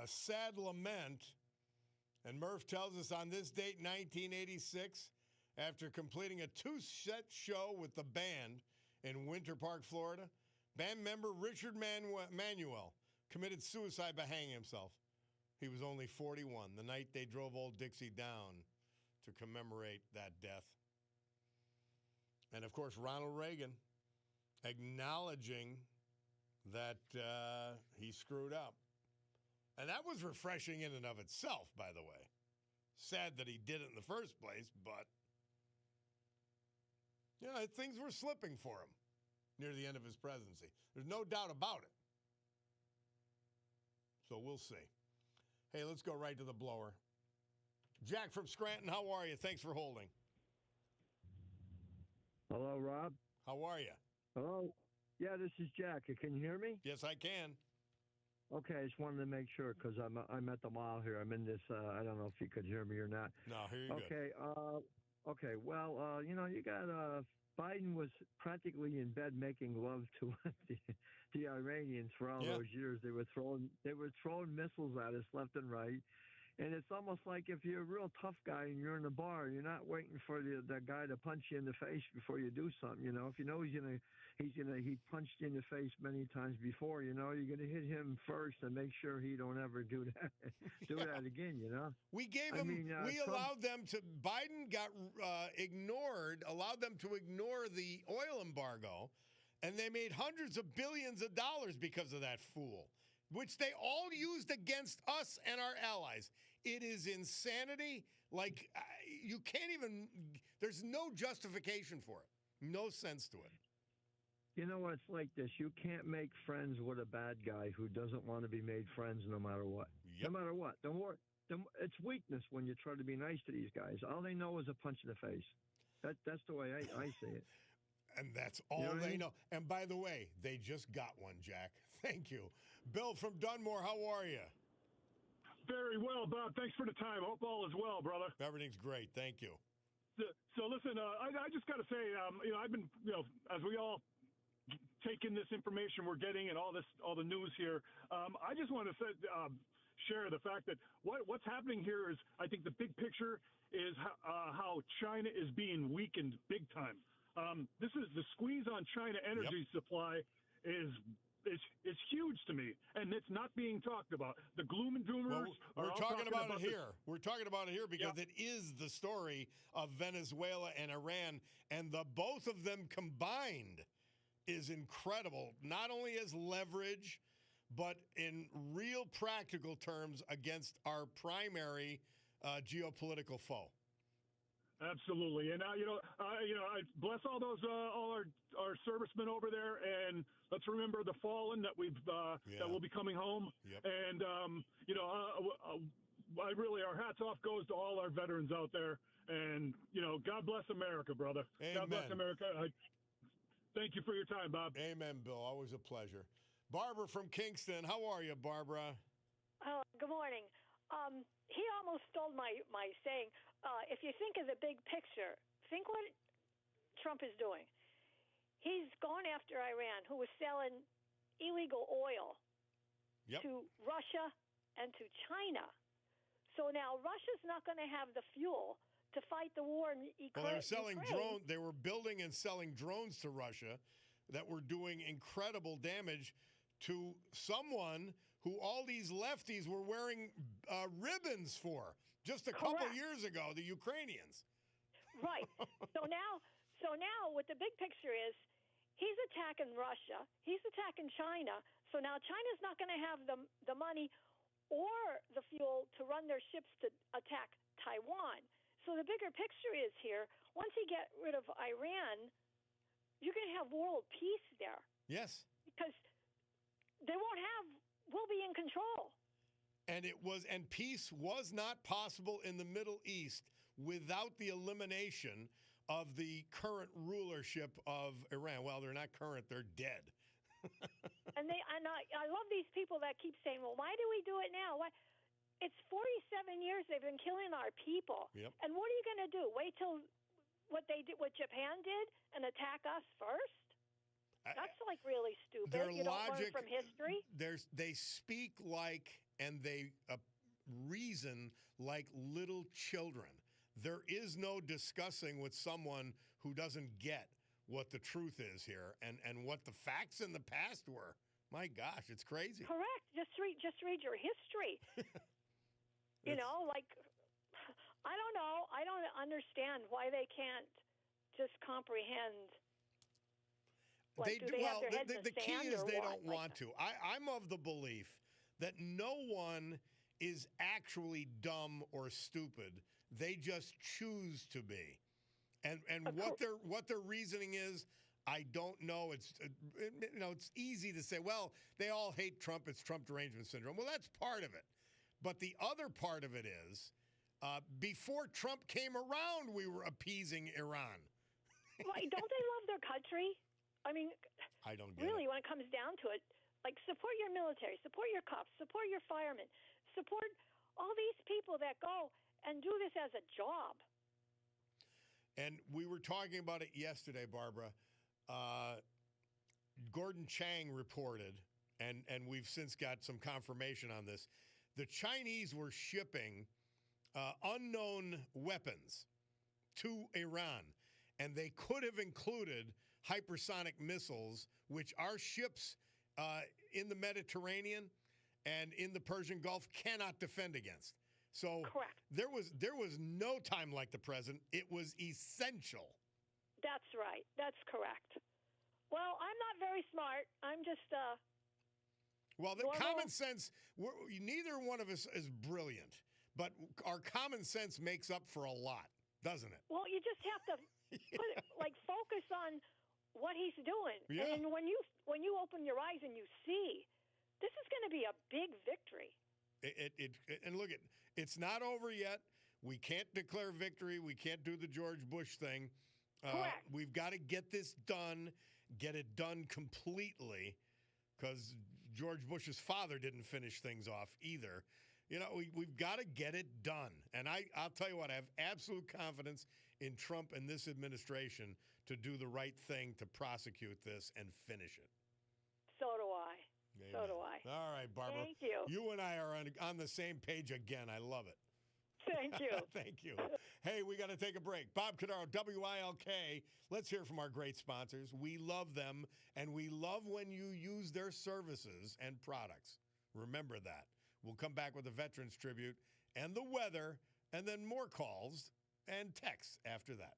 a sad lament. And Murph tells us on this date, 1986, after completing a 2-set show with the band in Winter Park, Florida, band member Richard Manuel committed suicide by hanging himself. He was only 41, the night they drove Old Dixie down to commemorate that death. And, of course, Ronald Reagan acknowledging that he screwed up. And that was refreshing in and of itself, by the way. Sad that he did it in the first place, but, things were slipping for him near the end of his presidency. There's no doubt about it. So we'll see. Hey, let's go right to the blower. Jack from Scranton, how are you? Thanks for holding. Hello, Rob. How are you? Hello. Yeah, this is Jack. Can you hear me? Yes, I can. Okay, I just wanted to make sure because I'm at the mile here. I'm in this. I don't know if you could hear me or not. No, here you go. Okay. Well, you got Biden was practically in bed making love to the Iranians for all those years. They were throwing missiles at us left and right. And it's almost like if you're a real tough guy and you're in a bar, you're not waiting for the guy to punch you in the face before you do something. If you know he punched you in the face many times before, you're gonna hit him first and make sure he don't ever do that again. We gave him. Allowed them to. Biden got ignored. Allowed them to ignore the oil embargo, and they made hundreds of billions of dollars because of that fool, which they all used against us and our allies. It is insanity. Like, you can't even, there's no justification for it. No sense to it. You know what? It's like this. You can't make friends with a bad guy who doesn't want to be made friends no matter what. Yep. No matter what. It's weakness when you try to be nice to these guys. All they know is a punch in the face. That's the way I see it. And that's all they know. And by the way, they just got one, Jack. Thank you. Bill from Dunmore, how are you? Very well, Bob. Thanks for the time. Hope all is well, brother. Everything's great. Thank you. So listen, I just got to say, I've been, as we all take in this information we're getting and all the news here, I just want to share the fact that what's happening here is, I think the big picture is how China is being weakened big time. This is the squeeze on China energy supply is huge to me, and it's not being talked about. The gloom and doomers we're are talking about it this. here. We're talking about it here because it is the story of Venezuela and Iran, and the both of them combined is incredible. Not only as leverage, but in real practical terms against our primary geopolitical foe. Absolutely, and I bless all those all our servicemen over there, and let's remember the fallen that that will be coming home. Yep. And I really, our hats off goes to all our veterans out there, and God bless America, brother. Amen. God bless America. Thank you for your time, Bob. Amen, Bill. Always a pleasure. Barbara from Kingston, how are you, Barbara? Good morning. He almost stole my saying. If you think of the big picture, think what Trump is doing. He's gone after Iran, who was selling illegal oil to Russia and to China. So now Russia's not going to have the fuel to fight the war in Ukraine. Well, they're selling drones. They were building and selling drones to Russia that were doing incredible damage to someone who all these lefties were wearing ribbons for just a couple years ago, the Ukrainians. Right. So now what the big picture is, he's attacking Russia. He's attacking China. So now China's not going to have the money or the fuel to run their ships to attack Taiwan. So the bigger picture is here, once he get rid of Iran, you're going to have world peace there. Yes. Because we'll be in control. And peace was not possible in the Middle East without the elimination of the current rulership of Iran. Well, they're not current; they're dead. and I love these people that keep saying, "Well, why do we do it now?" Why? It's 47 years they've been killing our people. Yep. And what are you going to do? Wait till what Japan did, and attack us first? That's like really stupid. Their you don't logic, learn from history. They speak like and they reason like little children. There is no discussing with someone who doesn't get what the truth is here and what the facts in the past were. My gosh, it's crazy. Correct. Just read your history. You know, like, I don't know. I don't understand why they can't just comprehend. Like, They do they have their heads in the key sand is or they what? don't want to. I'm of the belief that no one is actually dumb or stupid. They just choose to be. And what their reasoning is, I don't know. It's it's easy to say, well, they all hate Trump. It's Trump derangement syndrome. Well, that's part of it. But the other part of it is, before Trump came around, we were appeasing Iran. Why, don't they love their country? I mean, I don't get really, it. when it comes down to it, like, support your military, support your cops, support your firemen, support all these people that go and do this as a job. And we were talking about it yesterday, Barbara. Gordon Chang reported, and we've since got some confirmation on this. The Chinese were shipping unknown weapons to Iran, and they could have included hypersonic missiles, which our ships in the Mediterranean and in the Persian Gulf cannot defend against. So Correct. There was no time like the present. It was essential. That's right. That's correct. Well, I'm not very smart. I'm just well, the normal. common sense. Neither one of us is brilliant, but our common sense makes up for a lot, doesn't it? Well, you just have to focus on what he's doing, Yeah. and when you open your eyes and you see, this is going to be a big victory. And look, it's not over yet. We can't declare victory. We can't do the George Bush thing. Correct. We've got to get this done, get it done completely, because George Bush's father didn't finish things off either. You know, we've got to get it done. And I'll tell you what, I have absolute confidence in Trump and this administration to do the right thing to prosecute this and finish it. So do I. Amen. So do I. All right, Barbara. Thank you. You and I are on the same page again. I love it. Thank you. Thank you. Hey, we got to take a break. Bob Cordaro, WILK. Let's hear from our great sponsors. We love them, and we love when you use their services and products. Remember that. We'll come back with a Veterans Tribute and the weather, and then more calls and texts after that.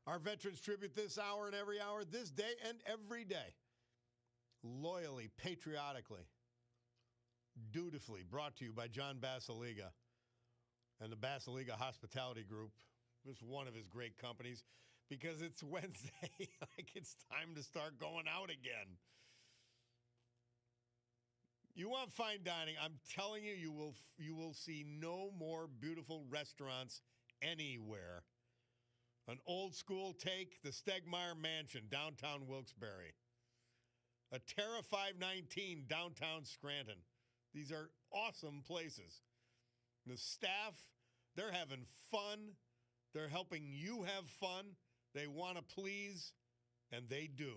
Our Veterans Tribute this hour and every hour, this day and every day. Loyally, patriotically, dutifully brought to you by John Basiliga and the Basiliga Hospitality Group. It's one of his great companies because it's Wednesday. Like it's time to start going out again. You want fine dining, I'm telling you, you will see no more beautiful restaurants anywhere. An old school take, the Stegmeyer Mansion, downtown Wilkes-Barre. A Terra 519, downtown Scranton. These are awesome places. The staff, they're having fun. They're helping you have fun. They want to please, and they do.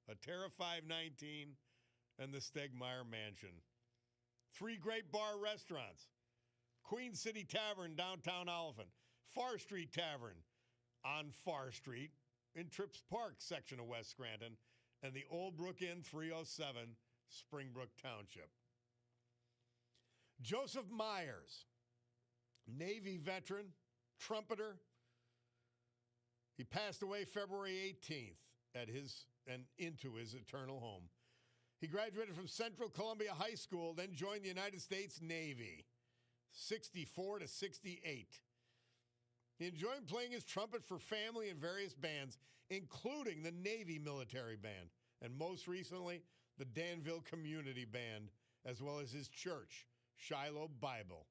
A Terra 519 and the Stegmeyer Mansion. 3 great bar restaurants. Queen City Tavern, downtown Oliphant. Far Street Tavern on Far Street in Trips Park section of West Scranton. And the Old Brook Inn, 307, Springbrook Township. Joseph Myers, Navy veteran, trumpeter. He passed away February 18th into his eternal home. He graduated from Central Columbia High School, then joined the United States Navy, 64 to 68. He enjoyed playing his trumpet for family and various bands, including the Navy Military Band, and most recently, the Danville Community Band, as well as his church, Shiloh Bible.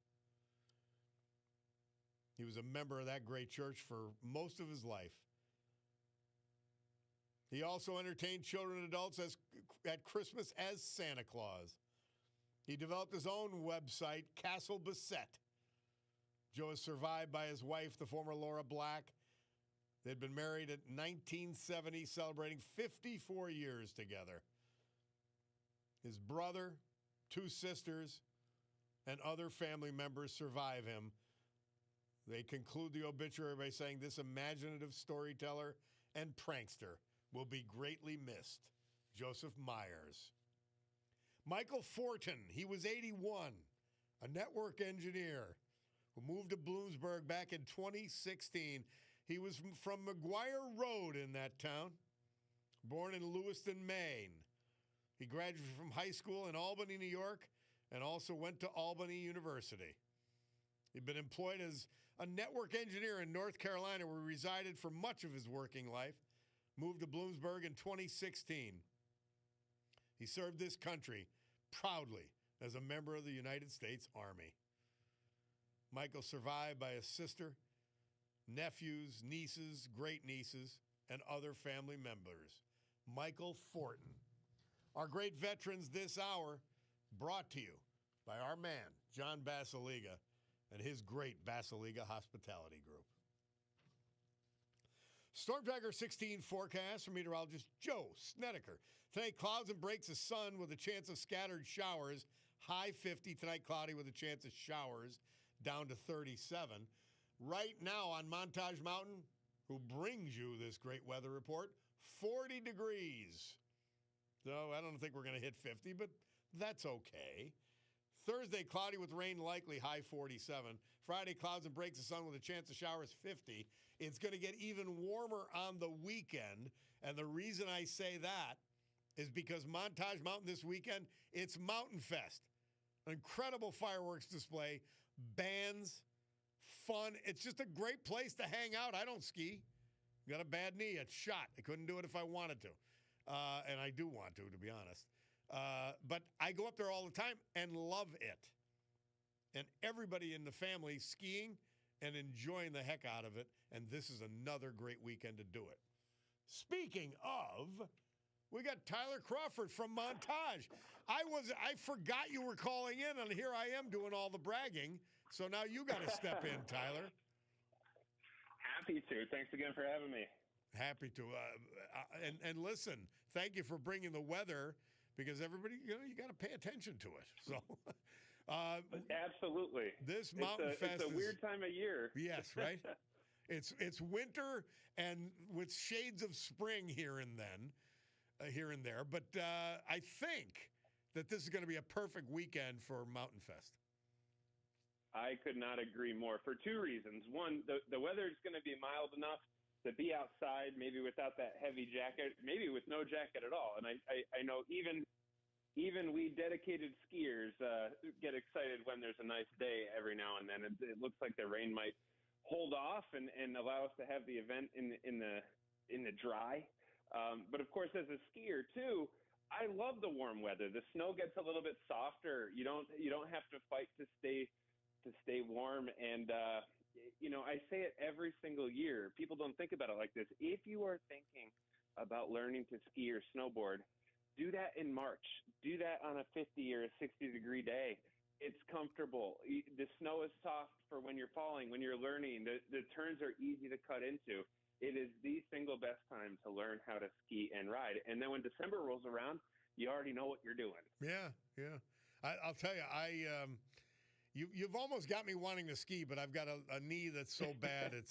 He was a member of that great church for most of his life. He also entertained children and adults at Christmas as Santa Claus. He developed his own website, Castle Beset. Joe is survived by his wife, the former Laura Black. They'd been married at 1970, celebrating 54 years together. His brother, 2 sisters, and other family members survive him. They conclude the obituary by saying, this imaginative storyteller and prankster will be greatly missed. Joseph Myers. Michael Fortin, he was 81, a network engineer who moved to Bloomsburg back in 2016. He was from McGuire Road in that town, born in Lewiston, Maine. He graduated from high school in Albany, New York, and also went to Albany University. He'd been employed as a network engineer in North Carolina, where he resided for much of his working life, moved to Bloomsburg in 2016. He served this country proudly as a member of the United States Army. Michael survived by a sister, nephews, nieces, great-nieces, and other family members. Michael Fortin. Our great veterans this hour, brought to you by our man, John Basiliga, and his great Basiliga Hospitality Group. Storm Tracker 16 forecast from meteorologist Joe Snedeker. Tonight, clouds and breaks of sun with a chance of scattered showers. High 50 tonight, cloudy with a chance of showers, down to 37. Right now on Montage Mountain, who brings you this great weather report, 40 degrees. So I don't think we're going to hit 50, but that's okay. Thursday, cloudy with rain likely, high 47. Friday, clouds and breaks of sun with a chance of showers, 50. It's going to get even warmer on the weekend, and the reason I say that is because Montage Mountain this weekend, it's Mountain Fest. An incredible fireworks display, bands, fun. It's just a great place to hang out. I don't ski. Got a bad knee. It's shot. I couldn't do it if I wanted to. And I do want to be honest. But I go up there all the time and love it. And everybody in the family skiing and enjoying the heck out of it. And this is another great weekend to do it. Speaking of, we got Tyler Crawford from Montage. I forgot you were calling in, and here I am doing all the bragging. So now you got to step in, Tyler. Happy to. Thanks again for having me. Happy to. And listen, thank you for bringing the weather, because everybody, you got to pay attention to it. So, absolutely. This Mountain Fest it's a weird time of year. Yes, right? It's winter and with shades of spring here and there. But I think that this is going to be a perfect weekend for Mountain Fest. I could not agree more for 2 reasons. One, the weather is going to be mild enough to be outside, maybe without that heavy jacket, maybe with no jacket at all. And I know even we dedicated skiers get excited when there's a nice day every now and then. It looks like the rain might hold off and allow us to have the event in the dry. But of course, as a skier too, I love the warm weather. The snow gets a little bit softer. You don't have to fight to stay warm. And I say it every single year. People don't think about it like this. If you are thinking about learning to ski or snowboard, do that in March. Do that on a 50 or a 60-degree day. It's comfortable. The snow is soft for when you're falling, when you're learning. The turns are easy to cut into. It is the single best time to learn how to ski and ride. And then when December rolls around, you already know what you're doing. Yeah. I'll tell you, you've almost got me wanting to ski, but I've got a knee that's so bad it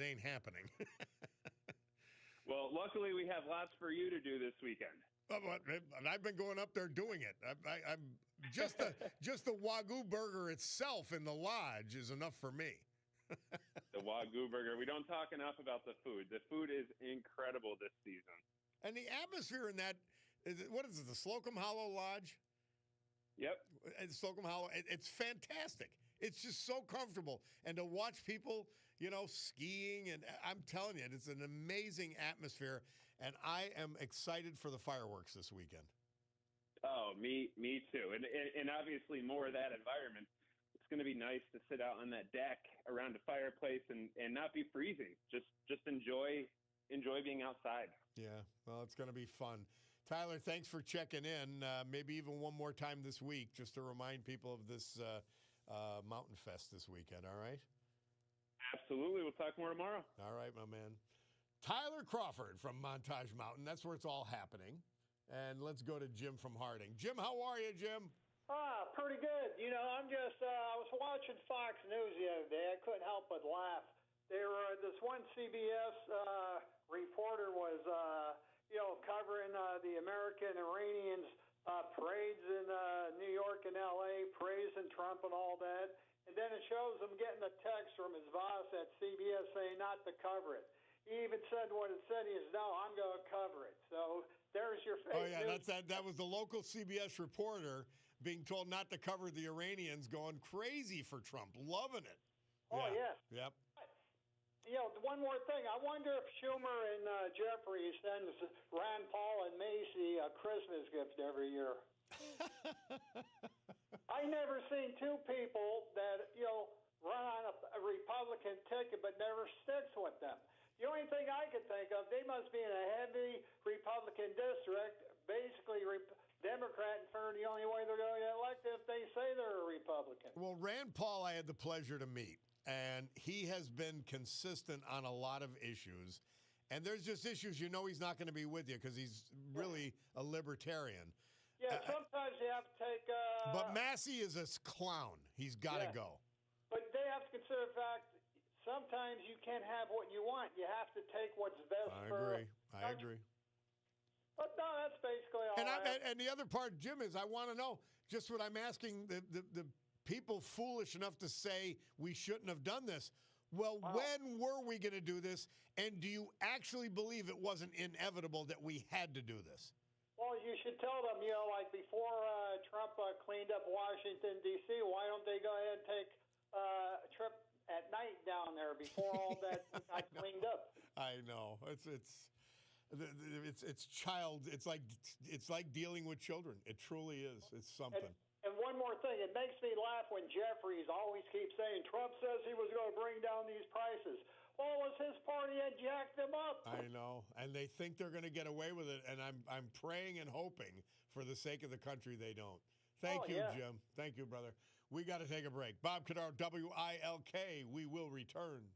ain't happening. Well, luckily we have lots for you to do this weekend. And I've been going up there doing it. I'm just the Wagyu burger itself in the lodge is enough for me. The Wagyu burger. We don't talk enough about the food. The food is incredible this season. And the atmosphere in that, what is it, the Slocum Hollow Lodge? Yep. Slocum Hollow. It's fantastic. It's just so comfortable. And to watch people, skiing, and I'm telling you, it's an amazing atmosphere. And I am excited for the fireworks this weekend. Oh, me too. And obviously more of that environment. It's going to be nice to sit out on that deck around a fireplace and not be freezing. Just enjoy being outside. Yeah, well, it's going to be fun. Tyler, thanks for checking in. Maybe even one more time this week just to remind people of this Mountain Fest this weekend, all right? Absolutely. We'll talk more tomorrow. All right, my man. Tyler Crawford from Montage Mountain. That's where it's all happening. And let's go to Jim from Harding. Jim, how are you, Jim? Pretty good. I'm just, I was watching Fox News the other day. I couldn't help but laugh. This one CBS reporter was, covering the American Iranians parades in New York and L.A., praising Trump and all that. And then it shows him getting a text from his boss at CBS saying not to cover it. He even said what it said. He says, "No, I'm going to cover it." So there's your fake news. Oh, yeah, news. that was the local CBS reporter being told not to cover the Iranians, going crazy for Trump, loving it. Oh, yeah. Yep. One more thing. I wonder if Schumer and Jeffrey sends Rand Paul and Macy a Christmas gift every year. I never seen two people that, run on a Republican ticket but never sticks with them. The only thing I could think of, they must be in a heavy Republican district, basically Democrat, and for the only way they're going to get elected if they say they're a Republican. Well, Rand Paul I had the pleasure to meet, and he has been consistent on a lot of issues. And there's just issues he's not going to be with you because he's really a libertarian. Yeah, sometimes you have to take... but Massey is a clown. He's got to go. But they have to consider the fact sometimes you can't have what you want. You have to take what's best I agree. But no, that's basically all. And the other part, Jim, is I want to know just what I'm asking the people foolish enough to say we shouldn't have done this. Well, when were we going to do this? And do you actually believe it wasn't inevitable that we had to do this? Well, you should tell them, like before Trump cleaned up Washington, D.C., why don't they go ahead and take a trip at night down there before all that got cleaned up? I know. It's child. It's like dealing with children. It truly is. It's something. And one more thing, it makes me laugh when Jeffries always keeps saying Trump says he was going to bring down these prices. Well, it was his party that jacked them up. I know, and they think they're going to get away with it. And I'm praying and hoping for the sake of the country they don't. Thank you, Jim. Thank you, brother. We got to take a break. Bob Cordaro, WILK. We will return.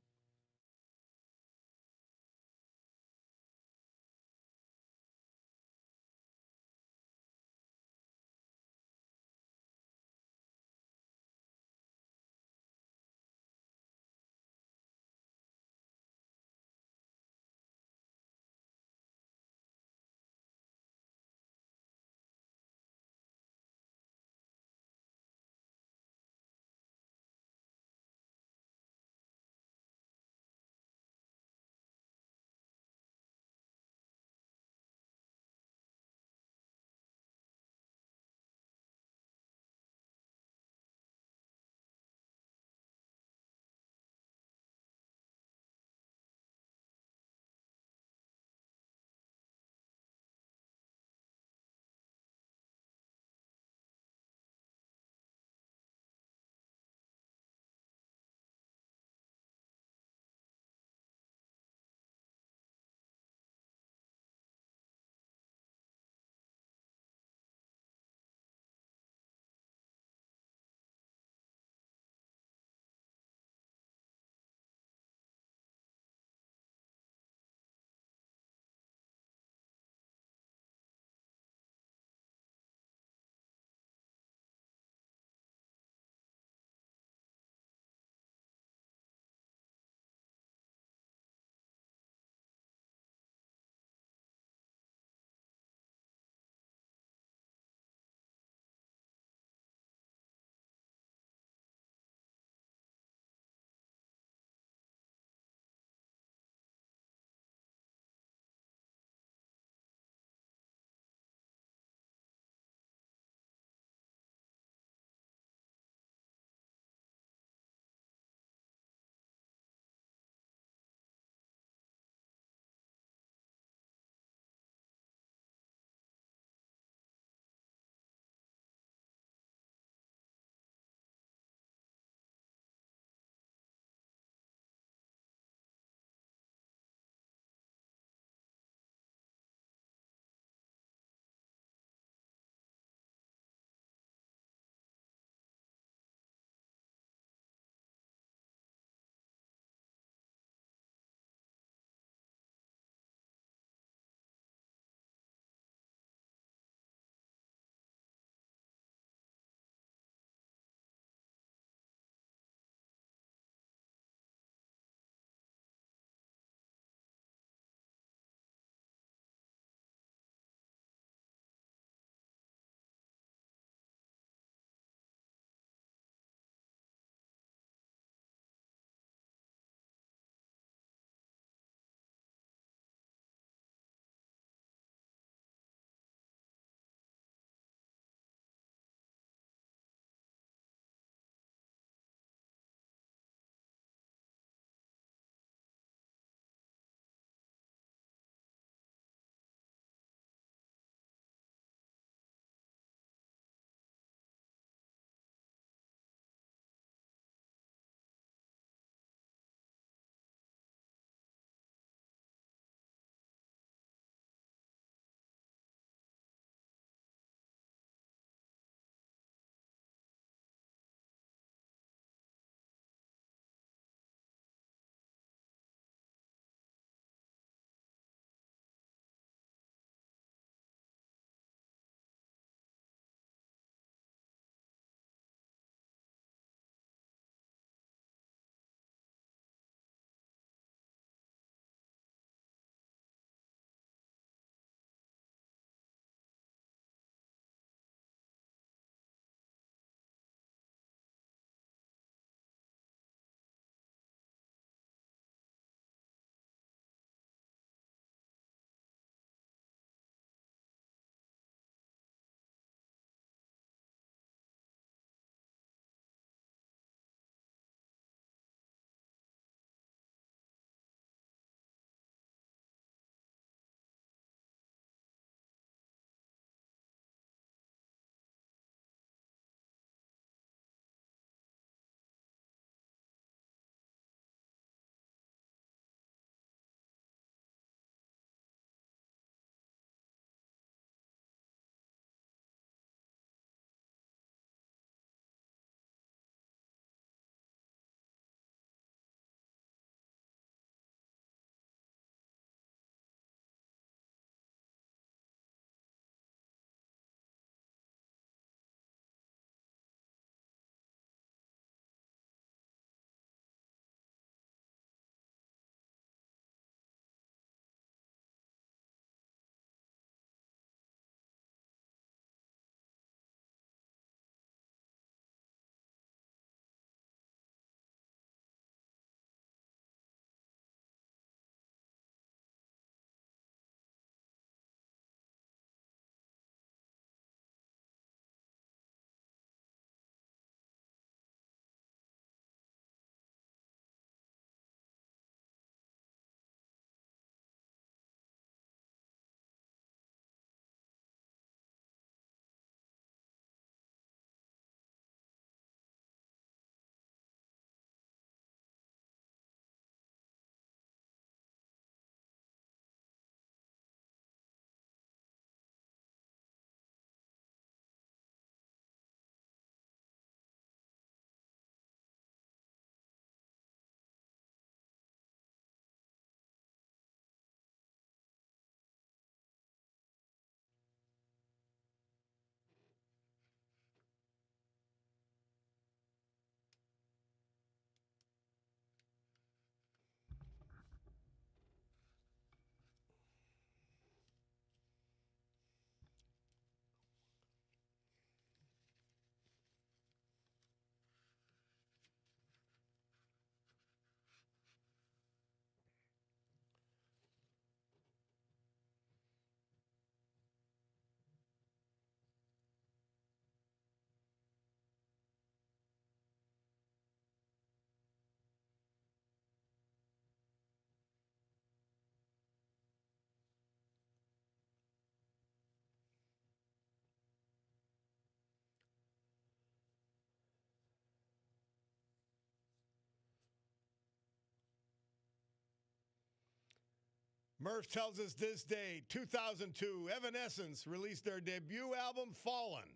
Murph tells us this day, 2002, Evanescence released their debut album, Fallen.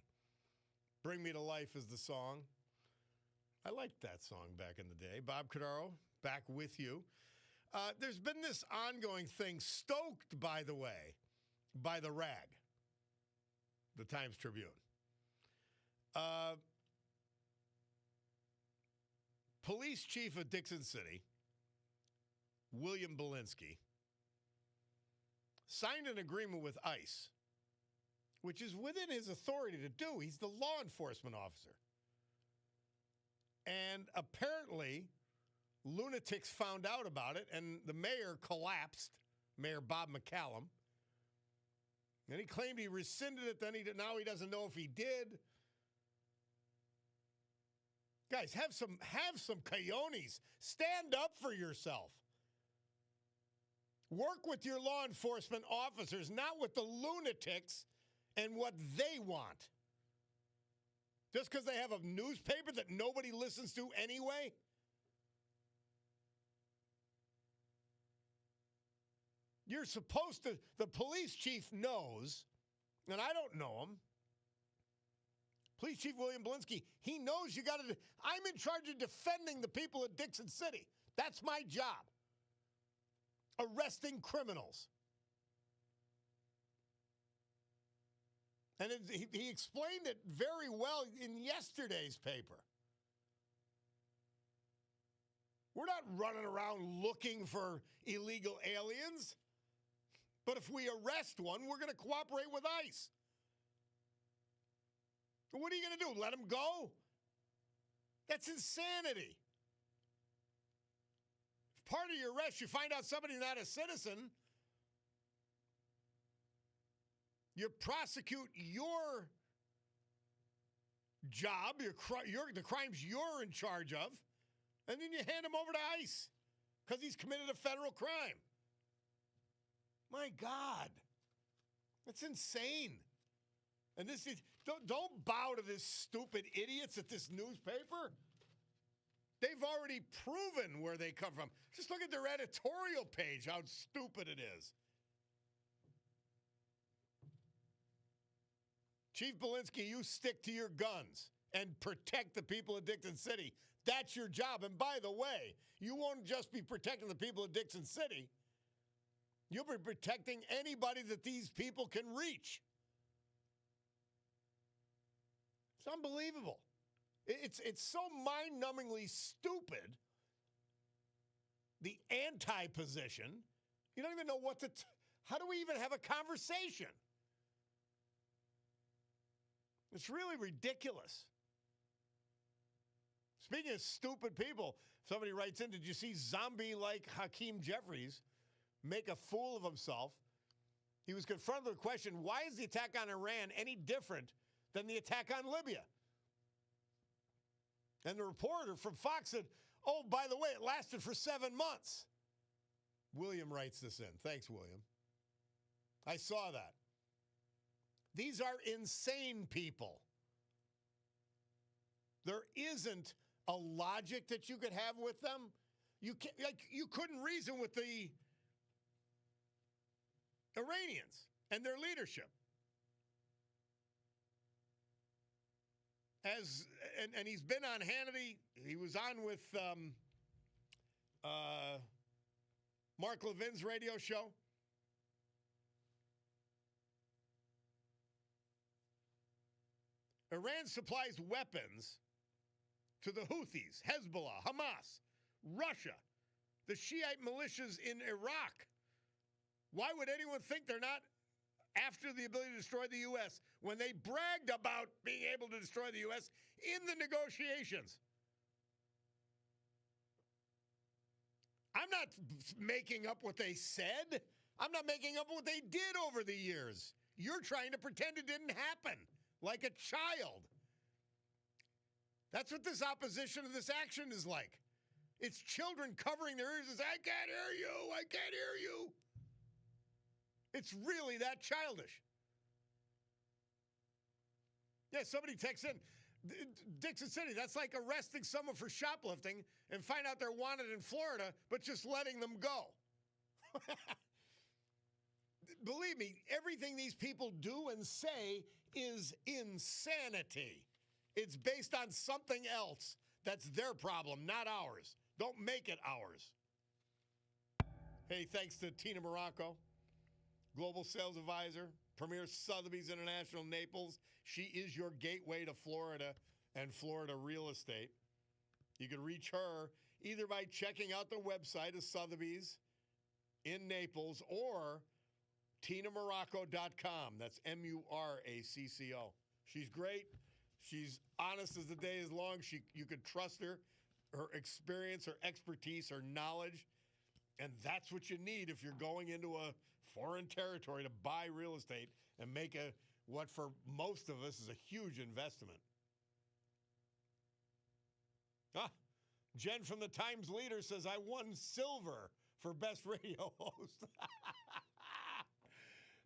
Bring Me to Life is the song. I liked that song back in the day. Bob Cordaro, back with you. There's been this ongoing thing, stoked, by the way, by the RAG, the Times Tribune. Police chief of Dixon City, William Belinsky, signed an agreement with ICE, which is within his authority to do. He's the law enforcement officer. And apparently, lunatics found out about it, and the mayor collapsed, Mayor Bob McCallum. And he claimed he rescinded it, then now he doesn't know if he did. Guys, have some cojones. Stand up for yourself. Work with your law enforcement officers, not with the lunatics and what they want. Just because they have a newspaper that nobody listens to anyway? You're supposed to, the police chief knows, and I don't know him. Police Chief William Belinsky, he knows you got to, I'm in charge of defending the people of Dixon City. That's my job. Arresting criminals. And he explained it very well in yesterday's paper. We're not running around looking for illegal aliens. But if we arrest one, we're going to cooperate with ICE. What are you going to do? Let him go? That's insanity. If part of your arrest, you find out somebody's not a citizen, you prosecute your job, the crimes you're in charge of, and then you hand him over to ICE because he's committed a federal crime. My God, that's insane. And this is, don't bow to this stupid idiots at this newspaper. They've already proven where they come from. Just look at their editorial page, how stupid it is. Chief Belinsky, you stick to your guns and protect the people of Dixon City. That's your job. And by the way, you won't just be protecting the people of Dixon City. You'll be protecting anybody that these people can reach. It's unbelievable. It's so mind-numbingly stupid, the anti-position. You don't even know what to, how do we even have a conversation? It's really ridiculous. Speaking of stupid people, somebody writes in, did you see zombie-like Hakeem Jeffries make a fool of himself? He was confronted with the question, why is the attack on Iran any different than the attack on Libya? And the reporter from Fox said, oh, by the way, it lasted for 7 months. William writes this in. Thanks, William. I saw that. These are insane people. There isn't a logic that you could have with them. You couldn't reason with the Iranians and their leadership. And he's been on Hannity. He was on with Mark Levin's radio show. Iran supplies weapons to the Houthis, Hezbollah, Hamas, Russia, the Shiite militias in Iraq. Why would anyone think they're not after the ability to destroy the U.S. when they bragged about being able to destroy the U.S. in the negotiations? I'm not making up what they said. I'm not making up what they did over the years. You're trying to pretend it didn't happen, like a child. That's what this opposition to this action is like. It's children covering their ears and saying, I can't hear you, I can't hear you. It's really that childish. Yeah, somebody texts in, Dixon City, that's like arresting someone for shoplifting and find out they're wanted in Florida, but just letting them go. believe me, everything these people do and say is insanity. It's based on something else. That's their problem, not ours. Don't make it ours. Hey, thanks to Tina Morocco, Global Sales Advisor, Premier Sotheby's International Naples. She is your gateway to Florida and Florida real estate. You can reach her either by checking out the website of Sotheby's in Naples or TinaMorocco.com. That's MURACCO. She's great. She's honest as the day is long. You could trust her experience, her expertise, her knowledge. And that's what you need if you're going into a foreign territory to buy real estate and make what for most of us is a huge investment. Jen from the Times Leader says, I won silver for best radio host.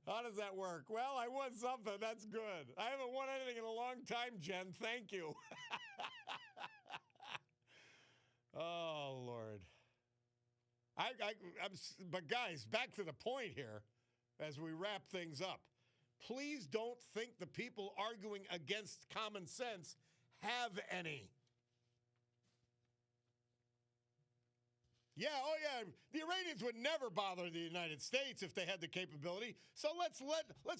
How does that work? Well, I won something. That's good. I haven't won anything in a long time, Jen. Thank you. Oh, Lord. But guys, back to the point here as we wrap things up. Please don't think the people arguing against common sense have any. Yeah, oh yeah, the Iranians would never bother the United States if they had the capability. So let's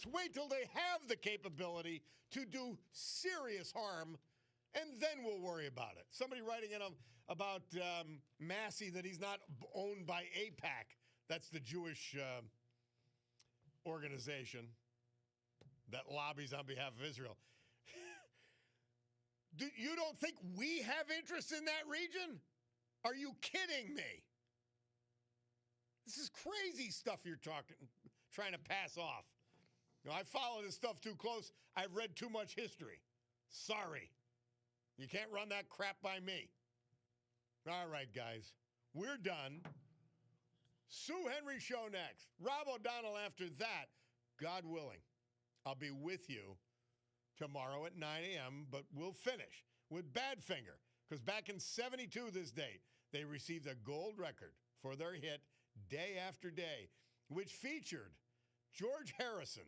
wait till they have the capability to do serious harm, and then we'll worry about it. Somebody writing in about Massey that he's not owned by AIPAC. That's the Jewish organization that lobbies on behalf of Israel. You don't think we have interest in that region? Are you kidding me? This is crazy stuff you're trying to pass off. I follow this stuff too close. I've read too much history. Sorry. You can't run that crap by me. All right, guys. We're done. Sue Henry show next. Rob O'Donnell after that. God willing, I'll be with you tomorrow at 9 a.m., but we'll finish with Badfinger, because back in 72 this date, they received a gold record for their hit Day After Day, which featured George Harrison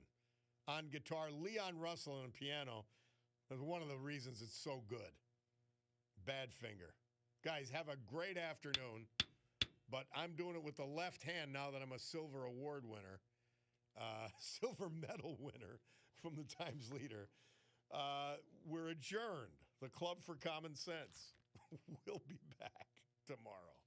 on guitar, Leon Russell on piano. That's one of the reasons it's so good. Badfinger. Guys, have a great afternoon, but I'm doing it with the left hand now that I'm a silver award winner, silver medal winner from the Times Leader. We're adjourned. The Club for Common Sense. We'll be back tomorrow.